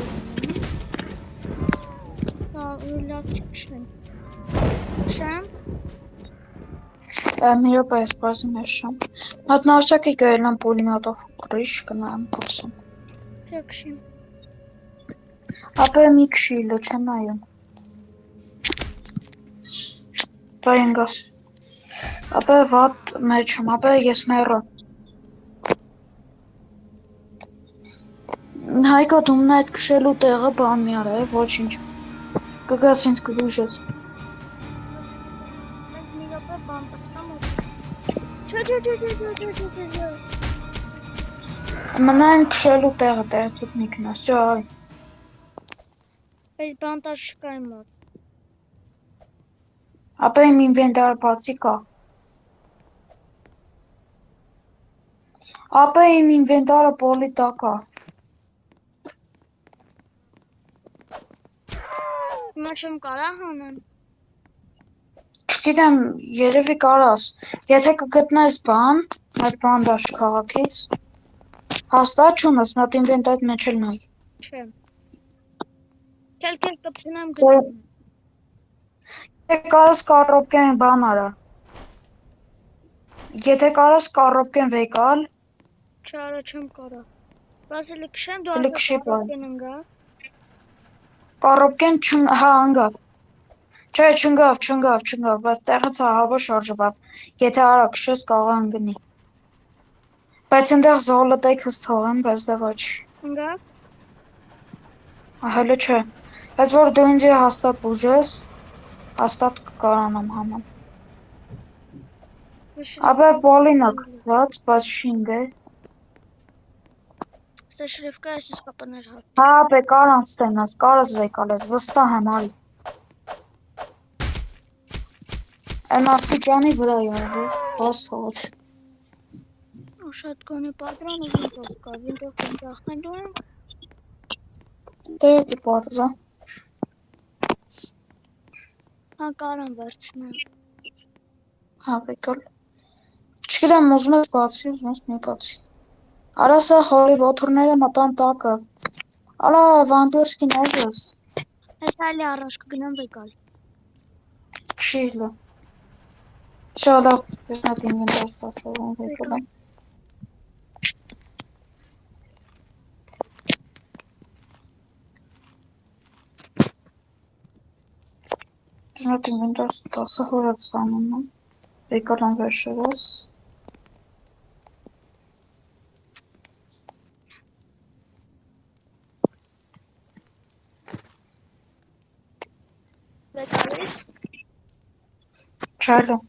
Դա ուլակ չքշեն։ Քշեմ։ Մի րոպե ես բազում ես շամ։ Մատնարշակի գայել եմ պուլիմյոտով կռիշ կնայեմ կորսում։ Քշեմ։ Ապա մի քշի լո չեմ նայում։ Վայնգա։ Ապա վատ մեջ եմ, ապա ես մեռը։ Հայկա դումն այդ քշելու տեղը բան մի արա է, ոչինչ։ Կգաս ինձ կդուժես։ Մնային քշելու տեղը տերտուտնիկն է, սյո այ։ Այս բանտաշ չկա իմ մոտ։ Ապա իմ ինվենտարը բացի կա։ Ապա իմ ինվենտարը պոլի տակ կա։ Հիմա չեմ կարա հանեմ։ Չգիտեմ, երևի կարաս։ Եթե կգտնես բան, այդ բանդաշ քաղաքից, հաստատ չունես, նատ ինվենտարդ մեջ էլ նայ։ Չեմ։ Կել կպցնեմ գնում։ Եթե կարաս կարոպկեն բան արա։ Եթե կարաս կարոպկեն վեկալ։ Չարա չեմ կարա։ Բասելի քշեմ դու արդա կարոպկեն ընգա։ Կարոպկեն հա ընգավ։ Չէ չընգավ, բայց տեղից հավո շարժվավ։ Եթե արա քշես կաղա ընգնի։ Բայց ընդեղ զոլոտայքս թողեմ, բայց դա ոչ։ Ընգավ։ Հələ չէ։ Բայց որ դու ինձ հաստատ բուժես, հաստատ կկարանամ հանեմ։ Ապա բոլինը կսված, բայց շինգ է։ Ստե շրիվկա ես ես կապաներ հատ։ Հա, բե կարան ստենաս, կարս վեկալես, վստահ եմ արի։ Այն աստիճանի վրա եղող, բասված։ Շատ կոնի պատրան ուզում կա, վինտով կնտախնելու եմ։ Դե եկի պարզա։ Հա կարան վերցնեմ։ Հա վեկալ։ Չգիտեմ ուզում ես բացի, ուզում ես մի բացի։ Արա սա խորի ոտորները մտան տակը։ Արա վամպիրսկի նոժես։ Ես այլի առաջ կգնամ վեկալ։ Շիլը։ Շալավ, ես նատ ինվենտար ստացվում վեկալ եմ։ Նատ ինվենտար ստասը հորացվանում եմ։ Վեկալ եմ վերշերոս։ Վեկալ է։ Չայլո։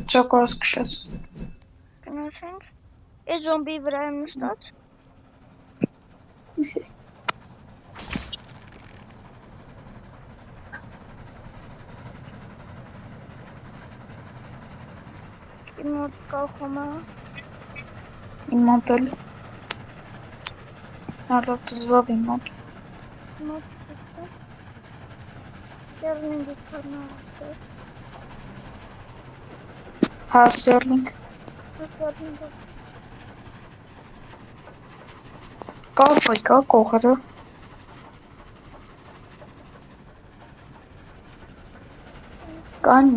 Չա կարս քշես։ Կնասենք։ Ես զոմբի վրա եմ նստած։ Իմ մոտ կա խոմա։ Իմ մոտ էլ հալով դզվով իմ մոտ։ Իմ մոտ կա։ Ստերլինգի քարնավը։ Հա, Սերլինգ։ Ստերլինգը Կա կողերը։ Կանի։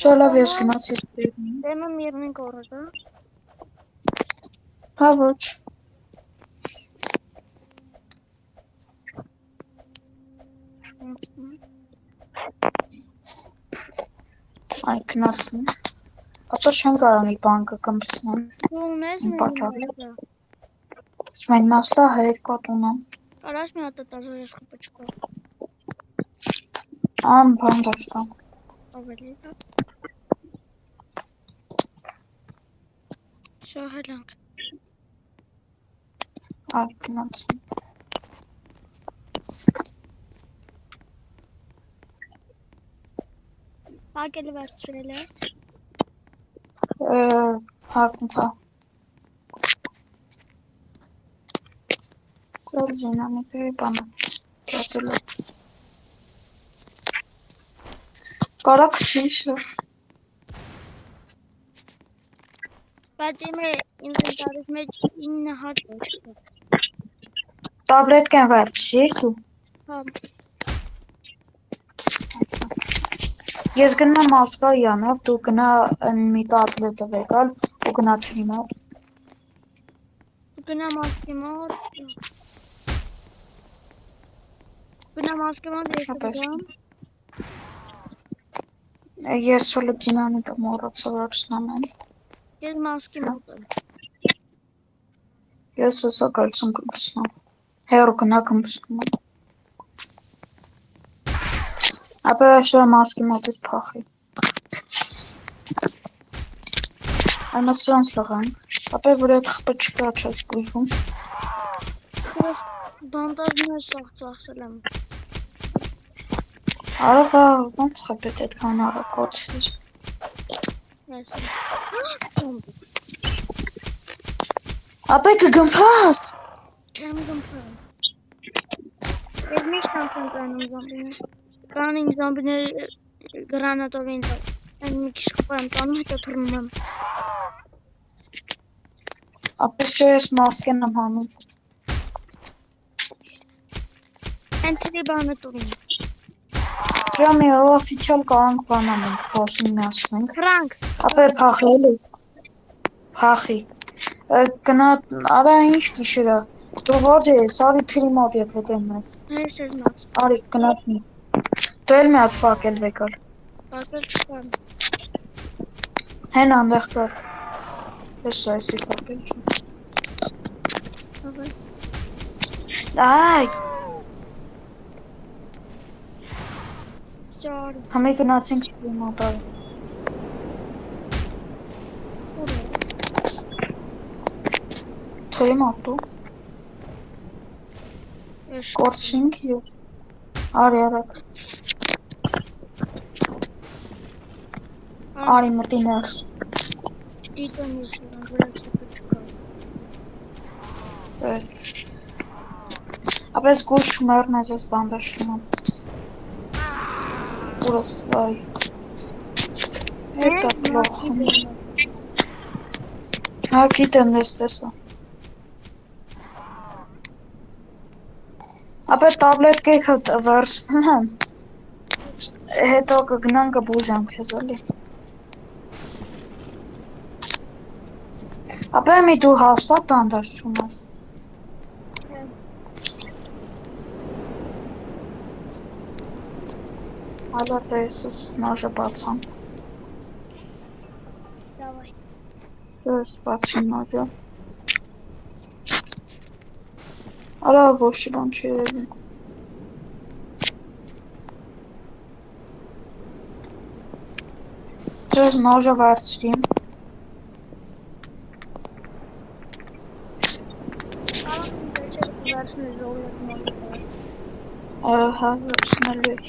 Շալավ ես գնացի Սերլինգ։ դեմը միրնին կորը, Հա ոչ։ Այ գնացին։ Ասա չեն կարող մի բանկը կմպսնեմ։ Դու ունես Պատճառ։ մենի Սմեն մասլա երկու տունը։ Կարաս մի հատ տազոր ես խպչկով, Ամ բան դաստան։ ավելի դա։ Շահելանք։ Այ գնացին։ Ակելի վերցրել է։ Հակնցա։ Կոլ դինամիկի բանը։ Կատելը։ Կարակ չիշը։ Բայց իմ ինվենտարից մեջ 9 հատ ոչ կա։ Տաբլետ կեն վերցի դու։ Հա, Ես գնա Մոսկվայանով, դու գնա մի տաբլետը վեկալ ու գնա թրի մոտ։ գնա մասկի մոտ։ Գնա մասկի մոտ ես գամ։ Ես շոլը դինամիկը մոռացա վերցնեմ։ Ես մասկի մոտ եմ։ Ես հեսա գալցում կմպսնեմ։ Հերու գնա կմպսնում։ Ապա շո մասկի մոտից փախի։ Այնա սրանց լղան։ Ապա որ այդ խպը չկա չես կուժում։ Ես բանդաժներ սաղցաղսել եմ։ Արողա ոնց խպետ այդքան առակոչիր։ Ես եմ։ Ապա կգմփաս։ Չեմ գմփել։ Ես միշտ անցանցանում զամբիներ։ Կանին զամբիներ գրանատով ինձ։ Այն մի քիչ խփ եմ տանում, հետո թռնում եմ։ Ապա շո ես մասկեն եմ հանում։ Ընտրի բանը տուրին։ Դրա մի օֆիցիալ կանք բանամ ենք փոսին միացնենք։ Ֆրանկ։ Ապա փախել է։ Փախի։ Գնա արա ինչ գիշերա։ Դու ո՞րդ ես, արի թրի մոտ եթե դեմես։ Ես ես մաս։ Արի գնացի։ Դու էլ մի հատ ֆակել վեկալ։ Բակել չկամ։ Հեն անդեղ կար։ Ես այսի ֆակել չեմ։ Ահա։ Այ, Sorry. համի գնացինք թրի մոտ արի։ Ուրը։ Թրի մոտ դու։ Ես Կորցինք և արի արակ։ Արի մտի ներս։ դիտեմ ես իրան, վրաց հետո չկա։ Ապա ես գուշ շումերն ես ես բանդաշնում եմ։ Ուրս, այ։ Հետա պլոխում։ Հա գիտեմ ես տեսա։ Ապա տաբլետ կեքը վերցնում եմ։ Հետո կգնան կբուժեմ քեզ էլի։ Ապա մի դու հաստատ դանդաշ չունես։ Ալա տեսս նոժը բացան։ Давай. Ես բացին նոժը։ Ալա ոչի բան չի երևի։ Ես նոժը վերցրիմ։ վերցնել Rolex մոնիտորը։ Հա, վերցնելու եք։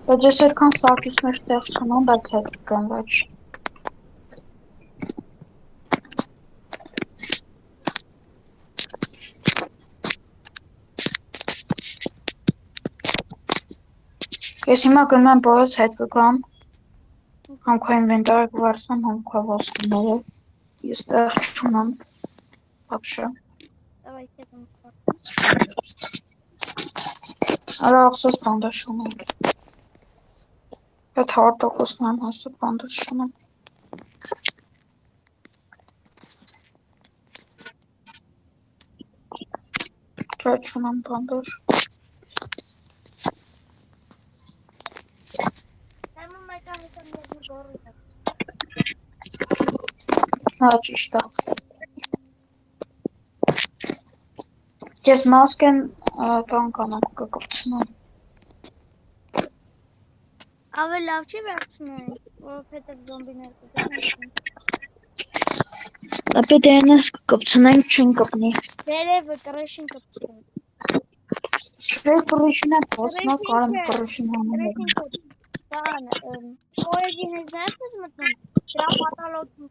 Բայց ես այդքան սակիչներ տեղ չունեմ, բայց հետ կգամ, ոչ։ Ես հիմա գնում եմ բոլորս հետ կգամ, համ քո ինվենտարը կվարձնեմ, համ քո ոսկիները, ես տեղ չունեմ, вообще։ Давай кетեմ։ Արա ափսոս բանդаж չունենք։ Այդ 100%-ն եմ հաստատ բանդаж չունեմ։ Չէ, չունեմ բանդаж։ Դեմը մեկը հետամ ես մի գորի։ Հա, ճիշտ է։ Ես մասկեն բան կանեմ, կկպցնեմ։ Ավելի լավ չի վերցնել, որովհետև զոմբիներ կգան։ Ապա դենս կկպցնենք, չեն կպնի։ Դերևը կրեշին կպցնեմ։ Չէ, կրիշին է փոսնա, Կրեշին կարեմ չէ, կրիշին հանեմ։ կրեշին չէ։ Դան, պոեզի հենց ներքս մտնում, դրա պատալոտին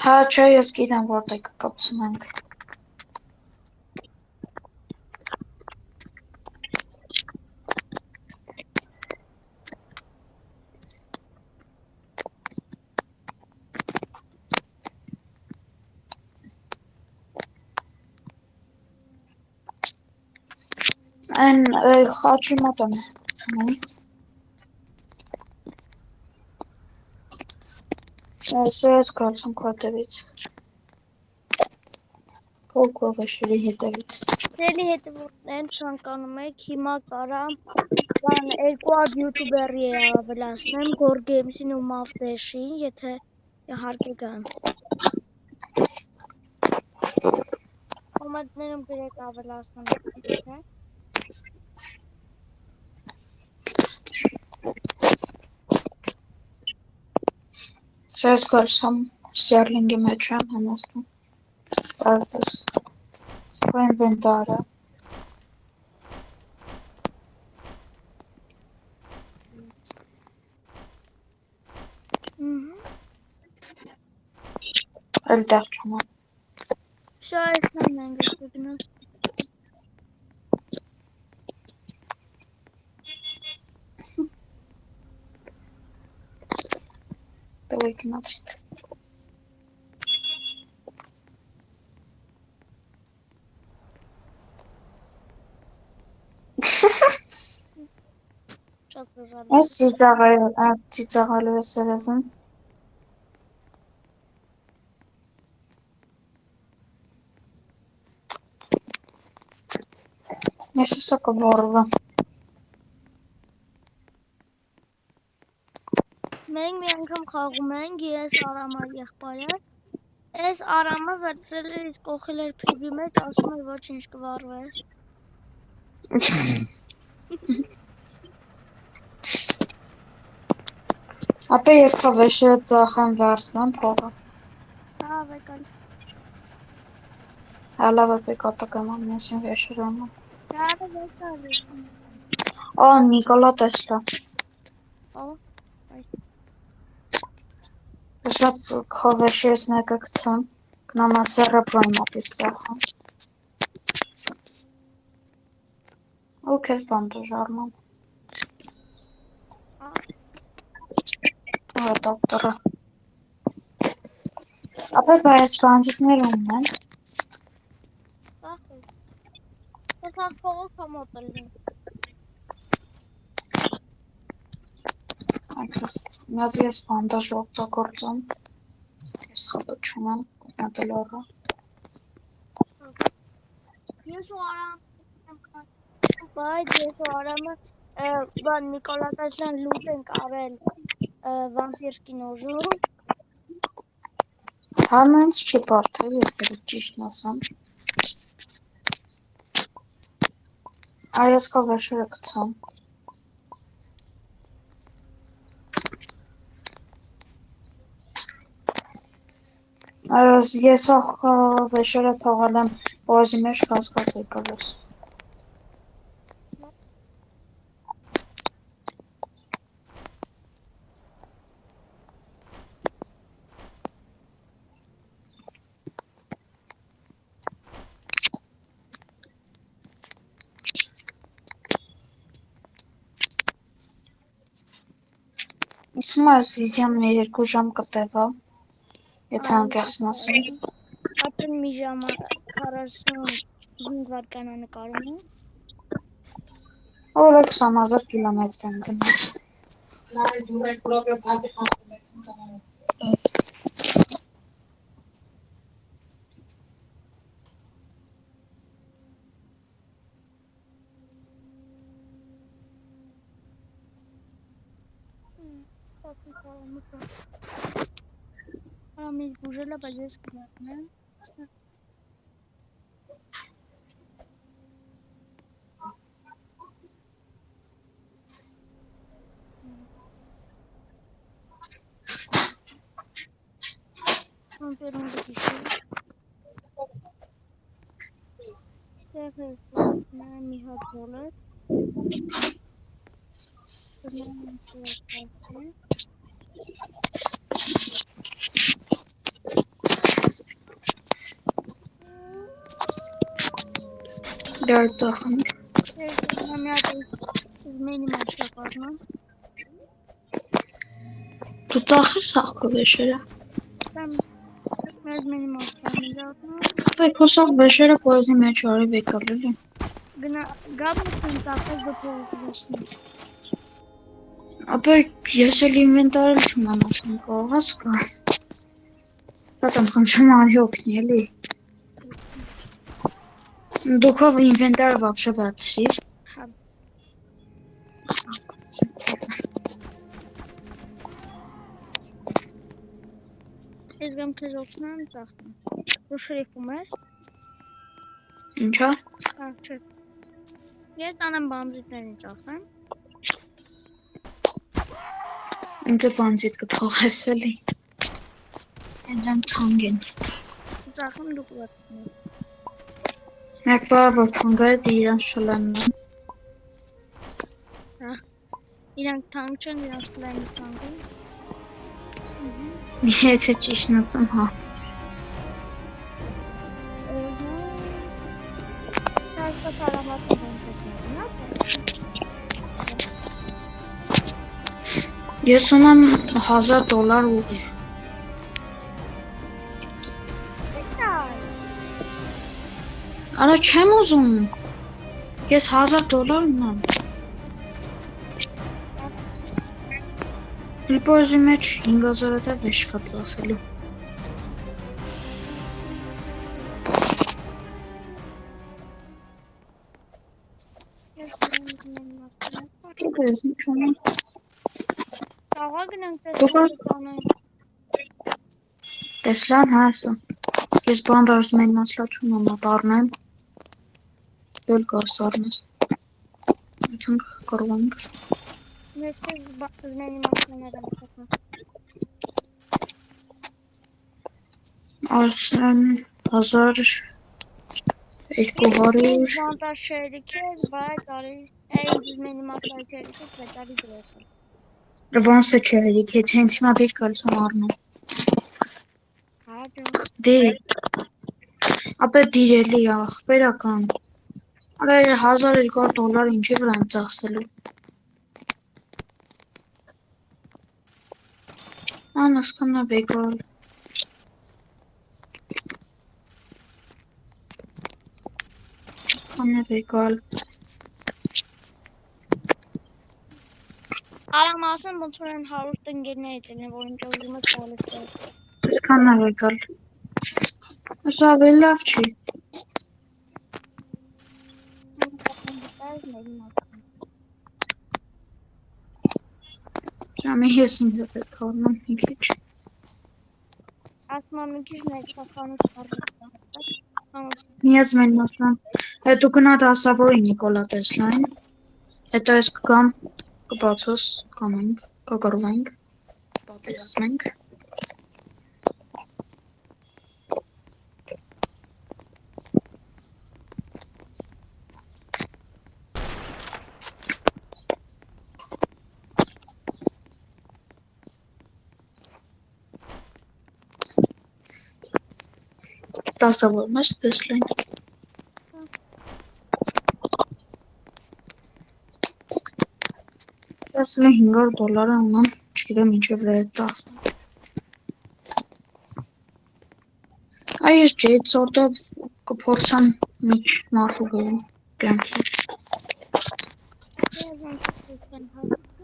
Հա, չէ, ես գիտեմ որտեղ կկպցնենք։ Այն խաչի մոտ եմ։ Ես կարծում քոտերից։ Կողոշերի հետևից։ Դելի հետևորդներն ցանկանում եք հիմա կարամ բան 200 յութուբերի է ավելացնեմ Gore Games-ին ու Mavdash-ին, եթե իհարկե գան։ Կոմենտներում գրեք ավելացնում եք, չէ՞։ Ես կարծում Sterling-ի մեջ եմ հնաստում։ Կարծես։ Քո ինվենտարը։ Այլ տեղ չունեմ։ Շո այսքանն ենք գտնում։ Տվեք գնաց։ Շատ բժալ։ Այս ծիծաղալու է սերևում։ Ես հսա կվորվա։ Մենք մի անգամ խաղում ենք, ես Արամը եղբայրը։ Այս Արամը վերցրել էր իսկ կողել էր փիբի մեջ, ասում էր ոչինչ կվառվես։ Ապա ես քո վեշերը ծախեմ վերցնեմ փողը։ Հա, վեկալ։ Հալավը պեկատակամ ամենասին վեշերանը։ Դարը վեկալ։ Ա, Նիկոլա տեսլա։ Ո, Ես շատ քո վեշերս մեկը կցեմ, կնամասերը պրոյմ ապիս ծախեմ։ Ու կեզ բանդաժ արմամ։ Ա, դոկտորը։ Ապա այս բանդիկներ ունեն։ ծախ է։ Ծախ փողոք կամոտ ելին։ Այնպես, միած ես բանդաժ օգտագործում։ Ես խաբը չունեմ, նատել առա։ Ես ու Արամ, բայց ես ու Արամը բան Նիկոլա Տեսլյան լուտ ենք արել վամպիր կինոժում։ Հա նենց չի բարդել, ես դրի ճիշտն ասամ։ Այս քո վեշերը կցամ։ Ես ախ վեշերը թողել եմ Պոզի մեջ կասկած եկալ ես։ Իսում այս իզյան մեր 2 ժամ կտևա, եթե անկեղծն ասեմ։ Արդեն մի ժամ 45 վայրկյան նկարում է։ Օրը 20,000 կիլոմետր եմ գնաց։ Ամիս բուժելը բայց ես կդառնեմ։ Ամպերում դիշի։ Դեռ մի հատ դոլար։ Դար ծախանք։ Մի հատ զմենի մաշտակարնում։ Դու ծախիր սաղկը վեշերը։ Մեզ մենի մաշտակարնում։ Բայց հոսող վեշերը պոզի մեջ արի վեկալ էլի։ Գաբրություն ծախես դու փողոցնի։ Ապա ես էլ ինվենտարել չունեմ ասում կողաս կա։ Տատամ խնդրում արի օգնի էլի։ Դուքով ինվենտարը вообще վացիր։ Ես գամ քեզ օգնեմ ծախեմ։ Դու շրիֆում ես։ Ինչա։ Չէ։ Ես տանեմ բանձիտներին ծախեմ։ Ինձ բանձիտ կթողես էլի։ Այնտան թանկ են։ Ծախեմ դու կվատնում։ Մեկ բար որ թանգարը դի իրան շլանն։ Իրանք թանկ չեն, իրանք շլայնի թանկ են։ Եթե ճիշտն ասեմ, հա։ Ես ունեմ $1000 ուղիղ։ Արա չեմ ուզում։ Ես $1000 ունեմ։ Պոզի մեջ 5000 վեշ կա ծախելու։ Ես ինչ ունեմ։ Աղա գնանք տեսլան։ Տեսլան հա ասա։ Ես բանդարս մեն մասլա չունեմ ատառնեմ։ Դել կասարնես։ Ինչանք կրվանք։ Ես քեզ զմենի մաշիներ եմ ծախում։ Արսեն 1200 Վանտաժ չէի քեզ, բայց արի այն զմենի մաշիներ չէի քեզ, բայց արի դրես։ Ոնց է չէի, եթե հենց հիմա դեր գալիս եմ առնում։ Հաջո։ Դեր։ Ապա դիրելի ախպերական։ Արա $1200 ինչի վրա եմ ծախսելու։ Անասկանա վեգալ։ Կանա վեգալ։ Արամ ասեմ ոնց որ են 100 տնկերներից են, որ ինչ ուզում ես տալիս։ Կանա վեգալ։ Ասա ավելի լավ չի։ Ժամի ես ինձ հետ կորնում մի քիչ։ Ասում եմ մի քիչ մեկ սախանուց առնեմ։ Միած մեն մասլան։ Հետո գնա դասավորի Նիկոլա Տեսլային։ Հետո ես կգամ կբացოს կանենք, կգրվենք, պատերազմենք։ 10-ավոր մաս տեսլեն։ Տեսլեն $500 ունեմ, չգիտեմ ինչև վրա է 10։ Այ ես Jade Sword-ով կփորձեմ միջ մարդու գերում կյանքի։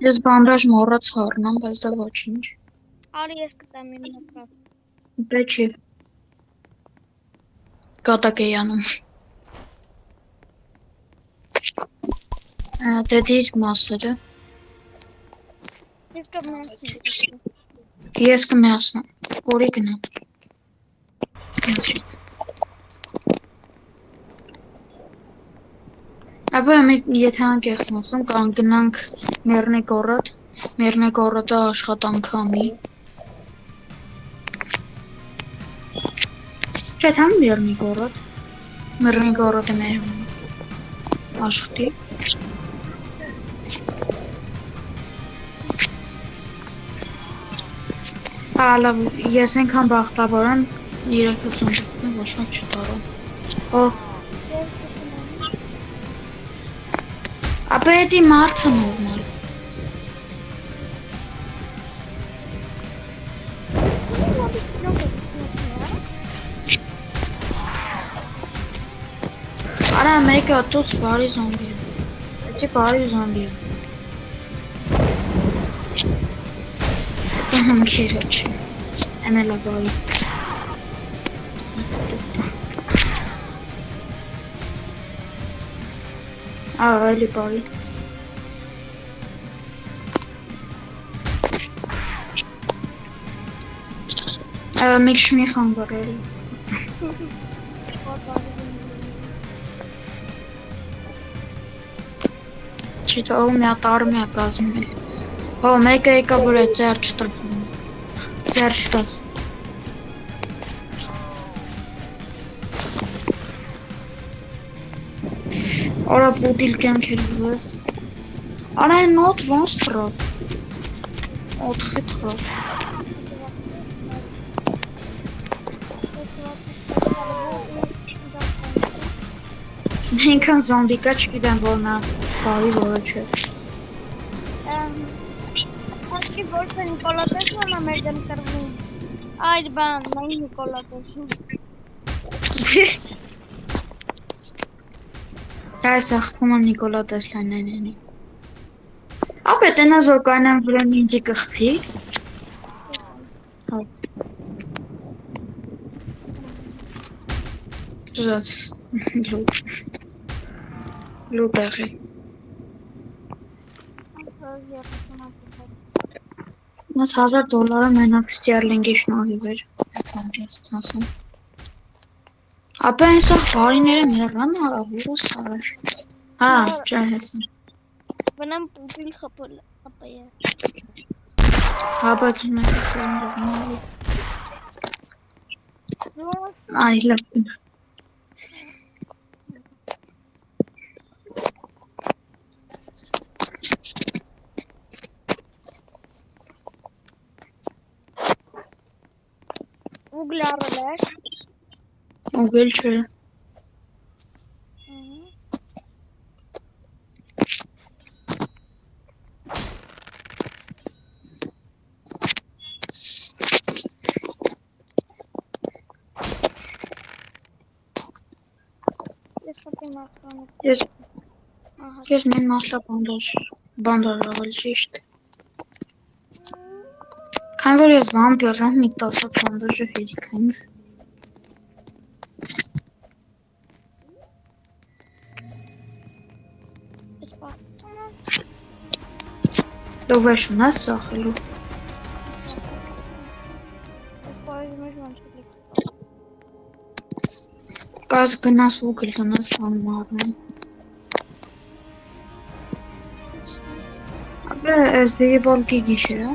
Ես բանդաժ մոռաց խառնամ, բայց դա ոչինչ։ Արի ես կտամ իմ մոտ։ Դե չի։ Կատակ էի անում։ Դե դիր մասերը։ Ես կմիացնեմ։ Ես կմիացնեմ։ Որի գնամ։ Ապա եթե անկեղծ ասում, կանգնանք Մեռնի գոռոդը աշխատանք անի։ Չէ, թամ Մեռնի գոռոդը մեր աշխատի։ Լավ, ես այնքան բախտավոր եմ 380 ոչ ոք չտարում։ Ապա էդի մարդը նորմալ։ Արա մեկը տուց բարի զոմբի է։ Էսի բարի զոմբի է։ Քերը չի։ Էնելա բարի։ Էլի բարի։ Մեկ շմիխան բարերի։ Չի տող միատ արմիա կազմել։ Մեկը եկա որ է ձեր չտրպում։ Ձեր չտաս։ Արա պուտիլ կյանք էր վես։ Արա են նոտ ոնց թրոտ։ Օտխի թրոտ։ Ինքան զոմբի կա չգիտեմ որ նա բարի որը չէ։ Աչքի ոչ է Նիկոլա Տեսլան է մեր դեմ կրվում։ Այդ բան, նայն Նիկոլա Տեսլան։ Դա ես աղբում եմ Նիկոլա Տեսլանյանենի։ Ապե տենա զոր կայնան վրան ինձի կխպի։ Ժաս, լուպ եղի։ Ես $1,000 մենակ ստյարլինգի շնորհիվ էր, այդքան ասում։ Ապա այնսեղ բարիները մեռան հարավուրս արաշ։ Հա, ճա հեսն։ Բնամ պուտիլ խպել, ապա է։ Հա, բայց մենք ասել եմ դողնալի։ Այ, լապին։ Ուգլ առել ես։ Ուգլ չէ։ Ես մեն մասլա բանդար աղել ճիշտ։ Քան որ ես վամպիր եմ, մի 10 բանդաժը հերիք ինձ։ Դու վեշ ունես սախելու։ Կազ գնաս ուգլ տնես բան մարնեմ։ Ապե ես դեի վոլկի գիշեր է։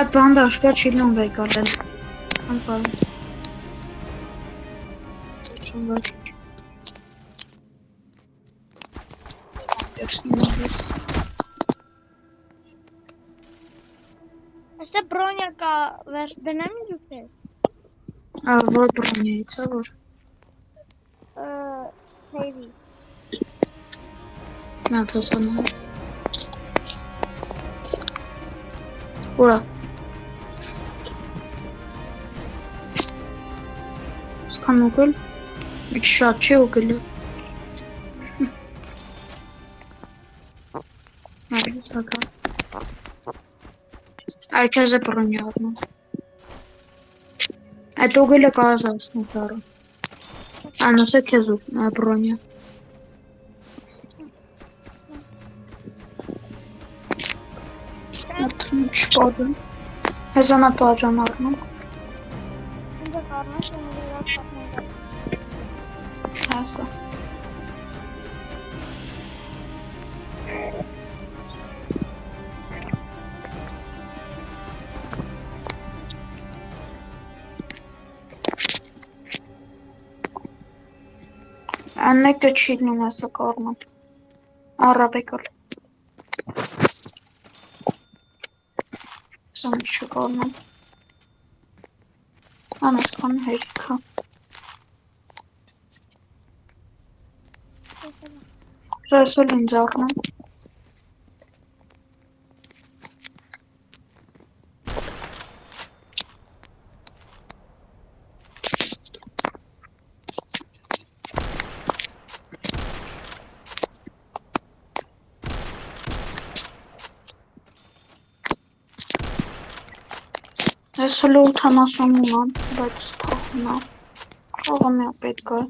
Այդ բանդը աշկա չիլում վեի կալել։ Անպարում։ Շնվար չիչ։ Ես Այստեղ բրոնյա կա, վերջ դնեմ ինձ Որ բրոնյայից է, որ Սեյվի։ Նա թոսանը։ Ուրա։ Սկան ուգել, մի շատ չի ուգել է։ Նարի սակա։ Այրքեզ է բրոնյա արնում։ Այդ ուգել է կարազավսն է սարը։ Անոս է քեզ ու բրոնյա։ Չպադում։ Հեզանատ բաժան արնում։ Ինձ կարնաս ու նիրած պատմենք։ Հասա։ Աննեկը չիդնում ասա կարնում։ Առավեկալ։ Սամ չի կարնում։ Անասկան հերիքա։ Ռասոլ ինձ առնում։ Ես հլու 80 ունամ, բայց թողնա, խողմյա պետք է։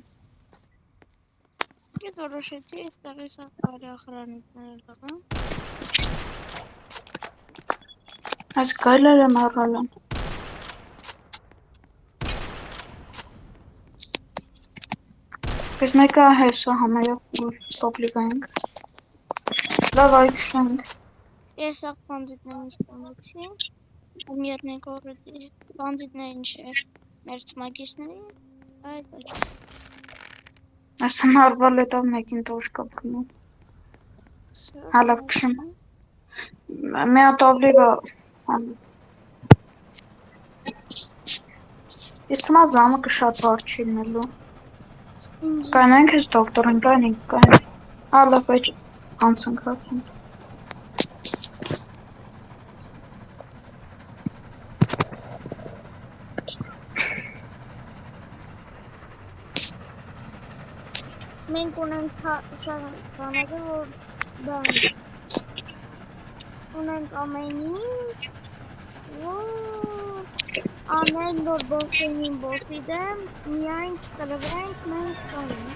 Ես որոշեցի այստեղ էս արի ախրանիկներ լղան։ Այս գայլերը մառալ են։ Ես մեկը հեսա համայով պոպլիկայինք։ Լավ այդշենք։ Ես աղ բանձիտներն իսպանեցի, ամիրնենք օրդի, բանձիտներն չէ, մեր ծմագիսներին, այդ ոչ։ Այսան արվալ էտավ մեկին տոշ կապրնում։ Հալավ կշում։ Մի ատովլիվը Ես թմա զամը կշատ վար չիլնելու։ Կանենք ես դոկտորին կանենք։ Հալավ էջ անցնք արդեն։ Մենք ունենք շանագը, որ բան ունենք ամեն ինչ, ամեն որ բոսենին բոսի դեմ, միայն չկրվենք մենք կանենք։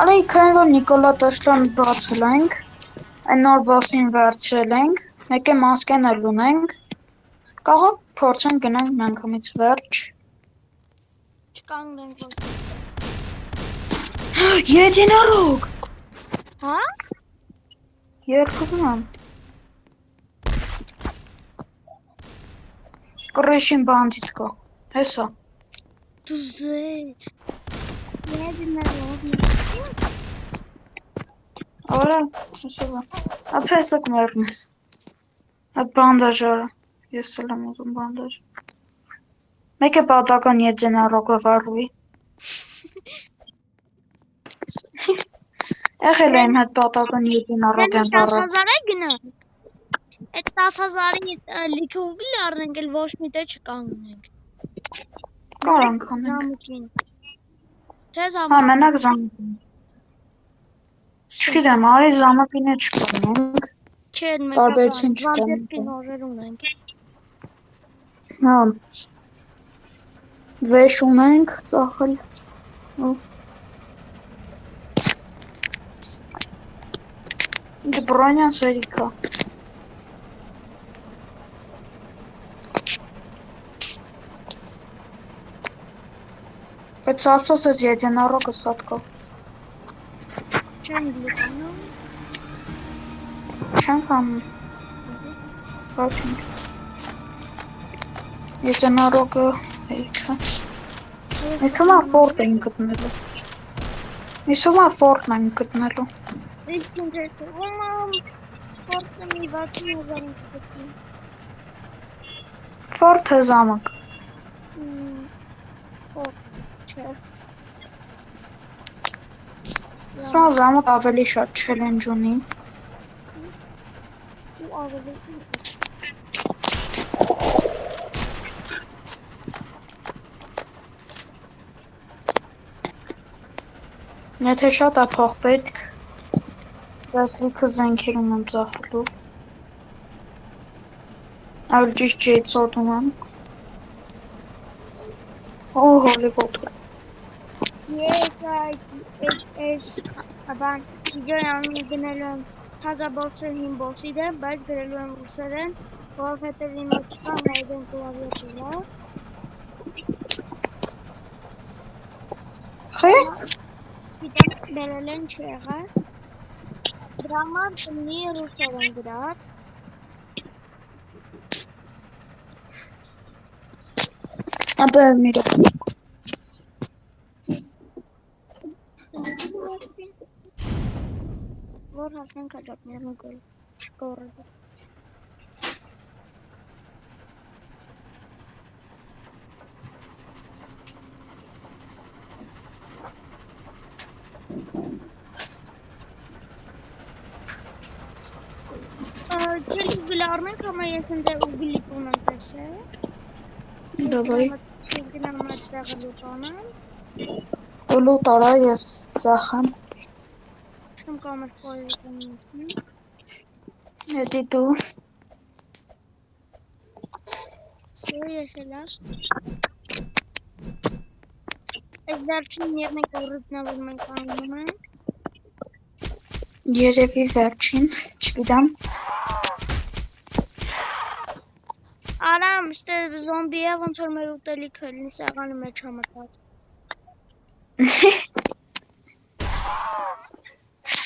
Արի քան որ Նիկոլա Տաշլան բացել ենք, այն նոր բոսին վերցրել ենք, մեկ է մասկեն էլ ունենք, կարող փորձենք գնանք միանգամից վերջ։ Չկանգնենք ոչ։ Եդինարոկ։ Հա? Երկվում եմ։ Կռեշին բանդիտ կա, հեսա։ Դու զետ։ Եդինարոկ։ Արա, հեսովա։ Ապեսակ մերնես։ Այդ բանդաժարը, ես էլ եմ ուզում բանդաժ։ Մեկ է պատական եդինարոկը վարվի։ Եղել եմ հետ պատական եդինարոկ եմ վարը։ 10,000 է գնա։ Այդ 10,000-ի լիքը ուգլի առնենք, էլ ոչ մի տե չկանգնենք։ Կարանք անենք։ Զամուկին։ Թե Հա, զամուկին։ մենակ զամուկին։ Չգիտեմ, արի զամուկին է չկանենք։ Չէ, Տարբերություն չկա։ վանդերկի նորեր ունենք։ Հա։ Վեշ ունենք, ծախել։ Բրոնյան սերիկա։ Բայց ափսոս ես եդինարոկը սատկա։ Չեն գլուկանում։ Չենք անում։ Ոչինչ։ Եդինարոկը հերիքա։ Իսումա ֆորտ են գտնելու։ Իսումա ֆորտն են գտնելու։ Իսկ ինձ է թվում, ֆորտը մի 60,000 ինձ գտնի։ Որ թե զամակ։ Օ, չէ։ Սա զամակ ավելի շատ չելենջ ունի։ Ու ավելի ուժ։ Եթե շատ է փող պետք, բայց լիքը զենքեր ունեմ ծախելու։ Այլ ճիշտ չի ծոտ ունեմ։ Ու Հոլիվուդ։ Ես բան վիդեոյանում գնելու եմ թազաբորցը հին բոսի դեմ, բայց գրելու եմ ռուսերեն, որովհետև իմ մեջ կա հայերեն կլավիատուրա։ Խի՞։ Գիտեմ բերել են չի եղել։ Դրա համար կլինի ռուսերեն գրած։ Ապա միրը։ Որ հասնենք հաջորդներն գորը։ Ջել ուգլի արմենք, համա ես ընդ ուգլի տուն եմ տեսել։ Դավայ։ Ես գնամ այդ տեղը լուտանեմ։ Լուտ արա ես ծախեմ։ Չեմ կամ էր պոյրը տնիցնի։ Էդի դու։ Սո ես էլա։ Այս վերջին երնեք օրրուտնա, որ մենք անում ենք։ Երևի վերջին, չգիտեմ։ Արամ, ստե զոմբի է, ոնց որ մեր ուտելիքը լինի սեղանի մեջ համտած։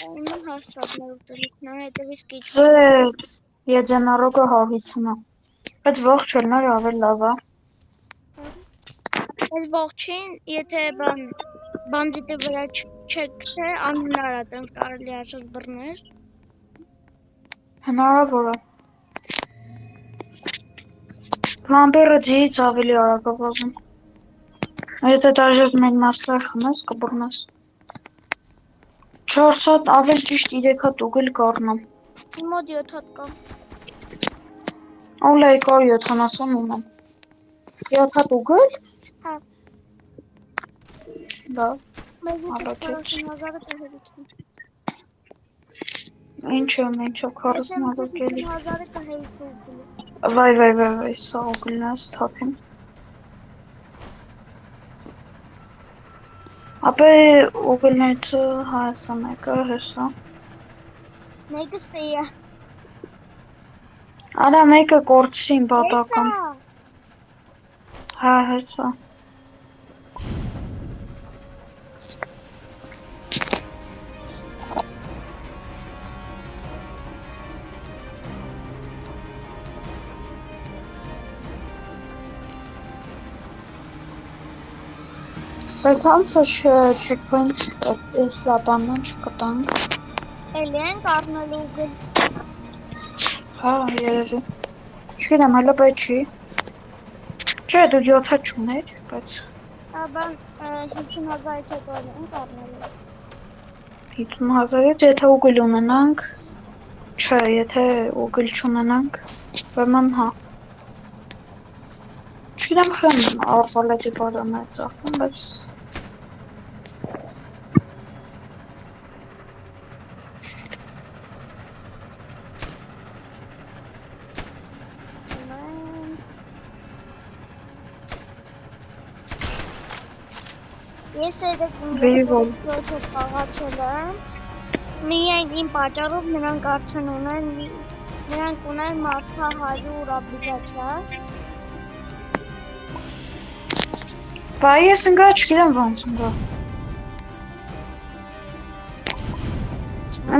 Իմ հաստատ մեր ուտելիքն է, հետևից կիչ։ Ծեց, երջանարոգը հավիցնա։ Բայց ողջ չելներ ավել լավ է։ Այս ողջին, եթե բանձիտի վրա չեք թե անհնար է տենց կարելի ասած բռներ։ Հնարավոր է։ Վամպիրը ձիից ավելի արագ է վազում։ Եթե դաժե մեկ մասլար խմես, կբռնես։ 4 հատ, ավել ճիշտ 3 հատ ուգլ կառնամ։ Մոտ 7 հատ կա։ Օլեյ կար 70 ունեմ։ 7 հատ ուգլ։ Հա։ Լավ։ Մեր 40,000-ը կհերիքնի։ Ինչ եմ, 40,000 կելի։ 50,000-ը կհերիքնի ուգլի։ Վայ, սա ուգլն է, ստապին։ Ապե ուգլնեցը հայասա մեկը, հեսա։ Մեկը ստեյա։ Արա մեկը կորցին բատական։ Հեսա։ Հա, հեսա։ Բայց անցը չեքվենք այս լապանն չկտանք։ Էլի ենք առնելու ուգլ։ Հա, երևի։ Չգիտեմ, հələ բայց չի։ Չէ, դու 7 հատ չուներ, բայց Աբան 50,000-ից հետո ենք առնելու։ 50,000-ից եթե ուգլ ունենանք, չէ, եթե ուգլ չունենանք, ուրեմն հա։ Չգիտեմ խեմ արվալետի բաժան է ծախում, բայց Ես երեք Վիրվոլ։ խաղացել եմ, միայն իմ պատճառով նրանք արդեն ունեն, նրանք ունեն մարդա 100 աբլիկացիա։ Բա ես ընգա չգիտեմ ոնց ընգա։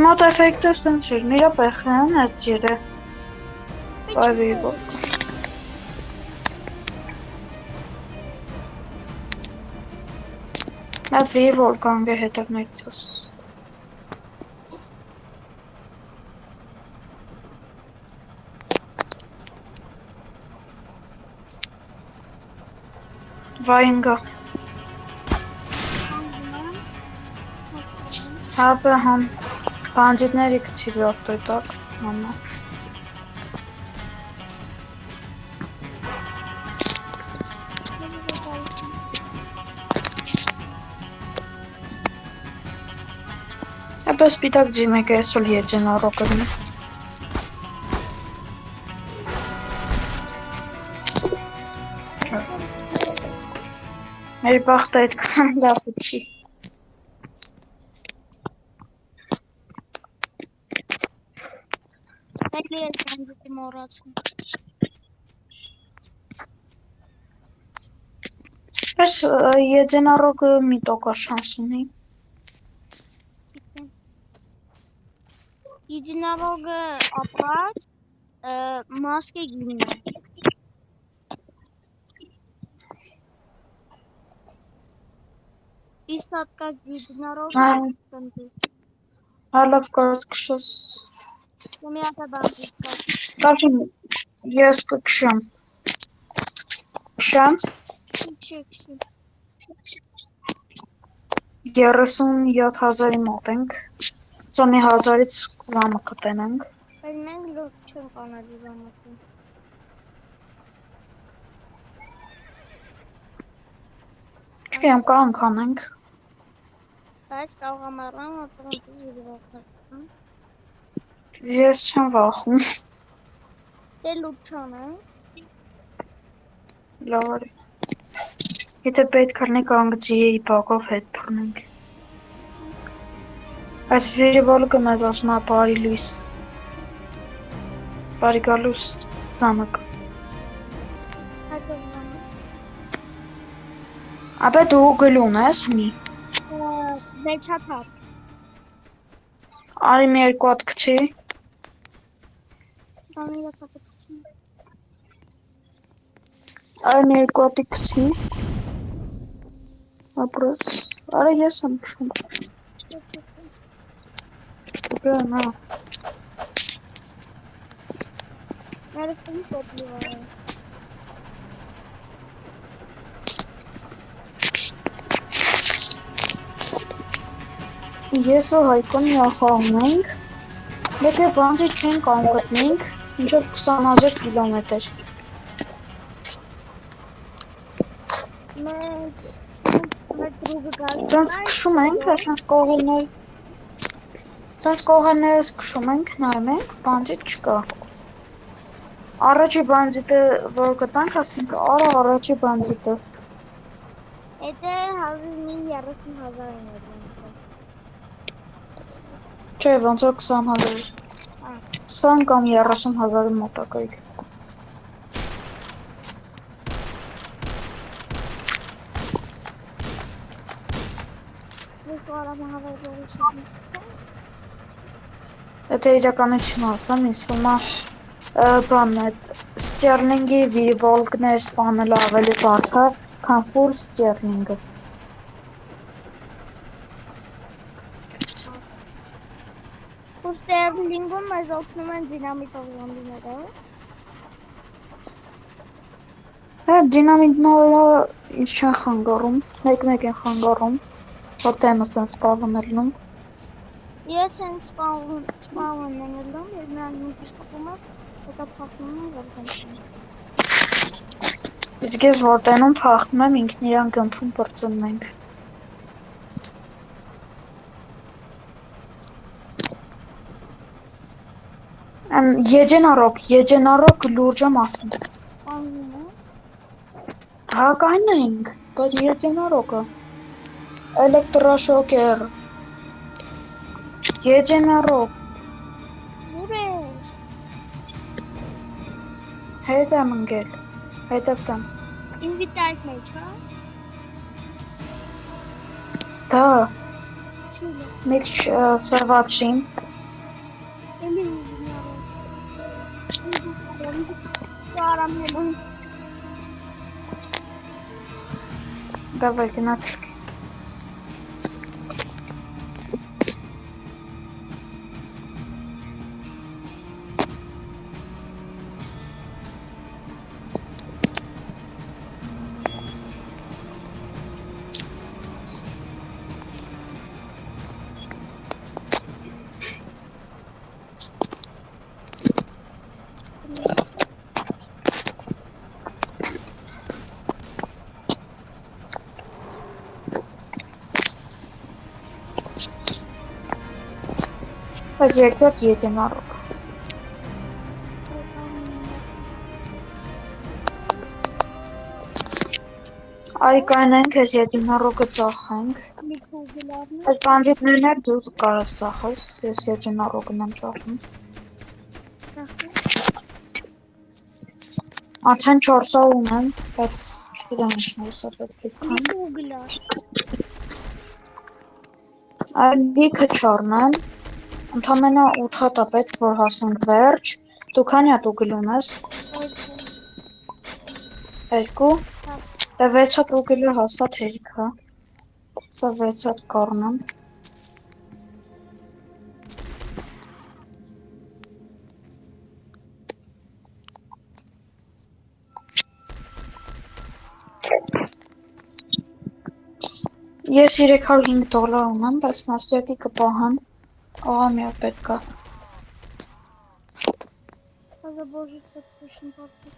Մոտ էֆեկտը սենց էր, միրա պեխրան ես ջիրը։ Բայ վիրվոլ։ Այդ վիրվոլ կանգ է հետև ներցոս։ Վայնգա։ Հապը համ բանջիտների կցիրի ավտոյ տակ, համա։ Հապը սպիտակ ջիմեկ է սոլ եջեն առոկրնի։ Մեր բախտը այդքան լավը չի։ Պետք է բանջիտի մոռացում։ Պես եջեն առոկը մի տոկա շանս ունի։ Единорога опрать, маски гимна. Իսկ как единорога Հալավ կարս կշոս։ у меня բանջիտ կա։ Կաշին ես կքշեմ։ Կշեմ։ Քիչ։ 37,000-ի մոտ ենք։ 20,000-ից զամը կտենենք։ Բայց մենք լուրջ չենք անալի ժամանակին։ Չգիտեմ, կանք անենք։ Բայց կարող եմ առան, ապրում զիրվախնական։ Ես չեմ վախում։ Դե լուրջ չան, Լավ։ Եթե պետք արնի կանգցի էի բակով հետ թռնենք։ Այս վիրիվոլկը մեզ ասում է բարի լույս։ Բարի գալուս զամակ։ Ապե դու գլուն ես մի։ Վեչաթափ։ Արի մի երկու հատ քչի։ Արի մի երկու հատի քչի։ Ապրոց։ Արա ես եմ քշում։ Դե նա։ Ներքին կոպլի վարը։ Ես ու Հայկոն խաղում ենք, եկե բանջի չենք անում գտնենք, մինչև 20,000 կիլոմետր։ Տենց կշում ենք, տենց կողերներս կշում ենք, նայում ենք, բանջիտ չկա։ Առաջի բանջիտը, որ կտանք, ասենք, արա առաջի բանջիտը։ Էդե 130,000 է։ Չէ, ոնց որ 20,000։ 20 կամ 30,000-ի մոտակայք։ Եթե իրականություն ասեմ, իսում է բան այդ ստերլինգի վիրվոլկներ սպանելը ավելի բարդ է, քան ֆուլ ստերլինգը։ Ստերլինգում մեզ օգնում են դինամիտով զոմբիները։ Դինամիտները ինչ չեն խանգարում, մեկ-մեկ են խանգարում, որ տեմս են սպավում են լնում։ Ես են սպավում են լնում, և նրան մի կշտապում է, հետա պախնում են վրգնցում։ Իսկ ես որ տենում պախնում եմ, ինքն իրան գմպում պրծնում ենք։ Եջենարոք լուրջը մասն։ Անում է։ Հա կայն ենք, բայց եջենարոքը։ Էլեկտրաշոկեր։ Եջենարոք։ Ուր ես։ Հետ եմ ընգել, հետև տեմ։ Ինվիտայտ մեջ, հա։ Դա, Չիլը։ մեկ սրվացրին։ Էլի Կարամ հելում։ Давай, գնացինք։ Բայց երկրորդ յետինարոկ։ Արի կանենք ես յետինարոկը ծախենք։ Միքու գլավն Այս բանդիտներն էլ դու կարաս ծախես, ես յետինարոկն եմ ծախում։ Արդեն 4-ը ունեմ, բայց չգիտեմ ինչ հեսա պետք է քան։ Միքու գլավ։ Այլ լիքը չառնեմ, ընդամենը 8 հատ է պետք, որ հասնենք վերջ, դու քանի հատ ուգլ ունես, 2, դե 6 հատ ուգլը հասատ հերիք հա, սա 6 հատ կառնեմ, ես $305 ունեմ, բայց մարդյակի կպահան, աղա միա պետք է, Ազաբոժի պետքաշն պատվի։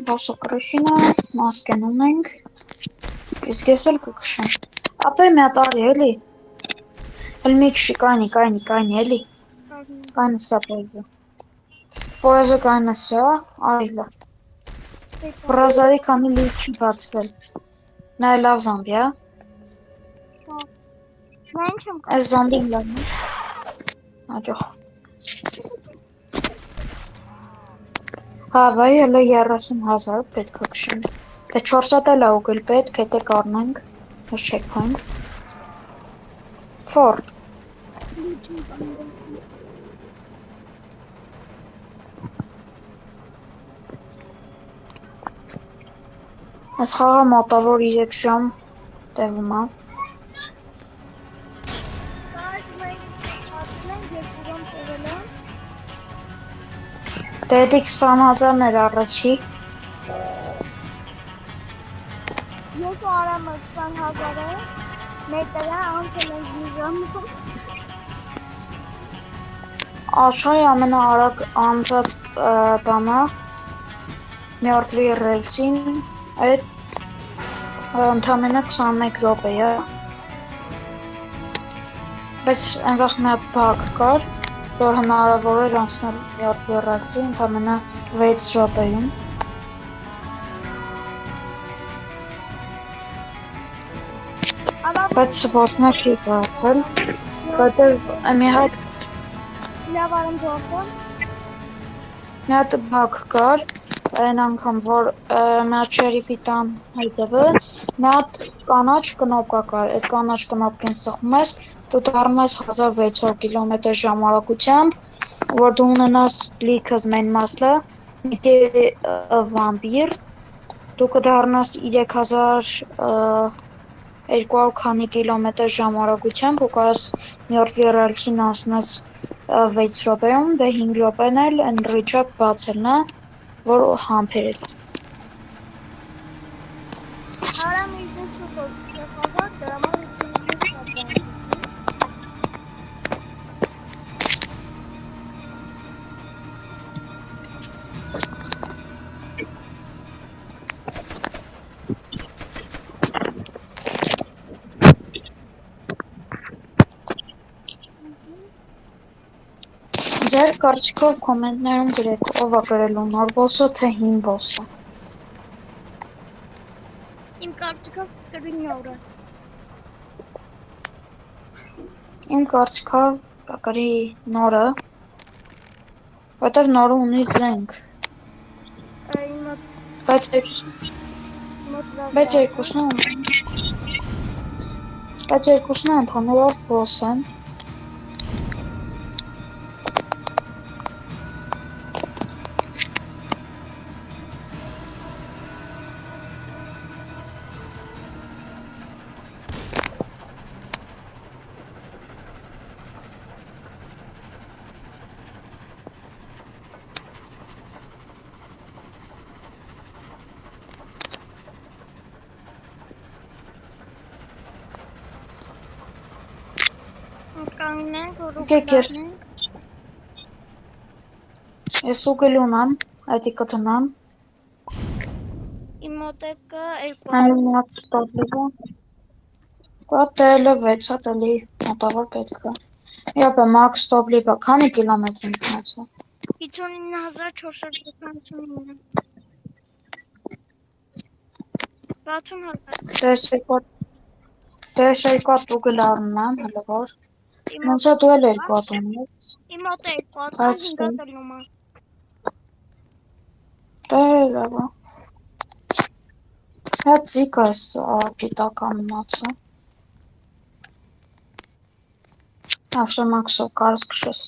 բոսո կրշինը, մասկեն ունենք, իսկ ես էլ կկշեմ, ապե մի հատ արի էլի, էլ մի կշի կայնի էլի, կայնը սա պոյզը, պոյզը կայնը սա, արիլը, բրազարի կանի լիվ չի բացվել, նա է լավ զամբի, հա, այս զամբին լավն է, աջող, Հավայի հլը 30,000 պետք է կշեմ, դե 4 հատ էլ է ուգլ պետք, հետե կառնենք, ես չեքվենք, Ford, այս խաղը մոտավոր 3 ժամ տևում է, դե էդի 20,000 էր առաջի, Ես ու Արամը 20,000 է, մետրա անցել ենք մի ժամում։ աշխարհի ամենաարագ անցած բանը մյարդրի ռելսին այդ ընդամենը 21 րոպե է, բայց այնվաղ մի հատ բակ կար, որ հնարավոր էր անցնել մյարդրի ռելսին ընդամենը 6 րոպեում, բայց ոչ մեկ չի կարացել, որտեղ մի հատ Լավ արամ գործում։ մի հատ բակ կար, այն անգամ, որ մի հատ շերիֆի տան հետևը, մի հատ կանաչ կնոպկա կար, այդ կանաչ կնոպկին սխում ես, դու դառնում ես 1600 կմ/ժ արագությամբ, որ դու ունենաս լիքը զմեն մասլը, մի վամպիր, դու կդառնաս 3200 քանի կմ/ժ արագությամբ ու կարաս մյորդվի ռելսին անցնես 6 րոպեում, դե 5 րոպեն էլ են ռիչակ բացելն է, որ համբերեց։ Արամ իզն շուտով չխազար, դրամար իզն շատրանքի։ Ձեր կարծիքով կոմենտներում գրեք, ով է գրելու նոր բոսը, թե հին բոսը։ Իմ կարծիքով կրի նորը։ Իմ կարծիքով կկրի նորը, որտև նորը ունի զենք, Իմ բայց երկուսն ընդհանուրով բոս են, կանգնենք, որ Եկեք ես ուգել ունեմ, այդի կտնամ, իմ մոտեկը 200 ամեն մի հատ ստատլիվը, Կոտելը 6 հատելի մոտավոր պետք է։ Իապե մաքս տոպլիվը քանի կիլոմետր ինքնացա։ 59459 60000 Դերշայկա տուգլ առնամ, հələ որ։ իմ Ոնց է դու էլ երկու ատում ես։ իմ մոտ է 2 ատում Բայց 5 ատելում է դելավա։ Հա ցիկս պիտական մացա։ Ավշամաքսով կարս քշես։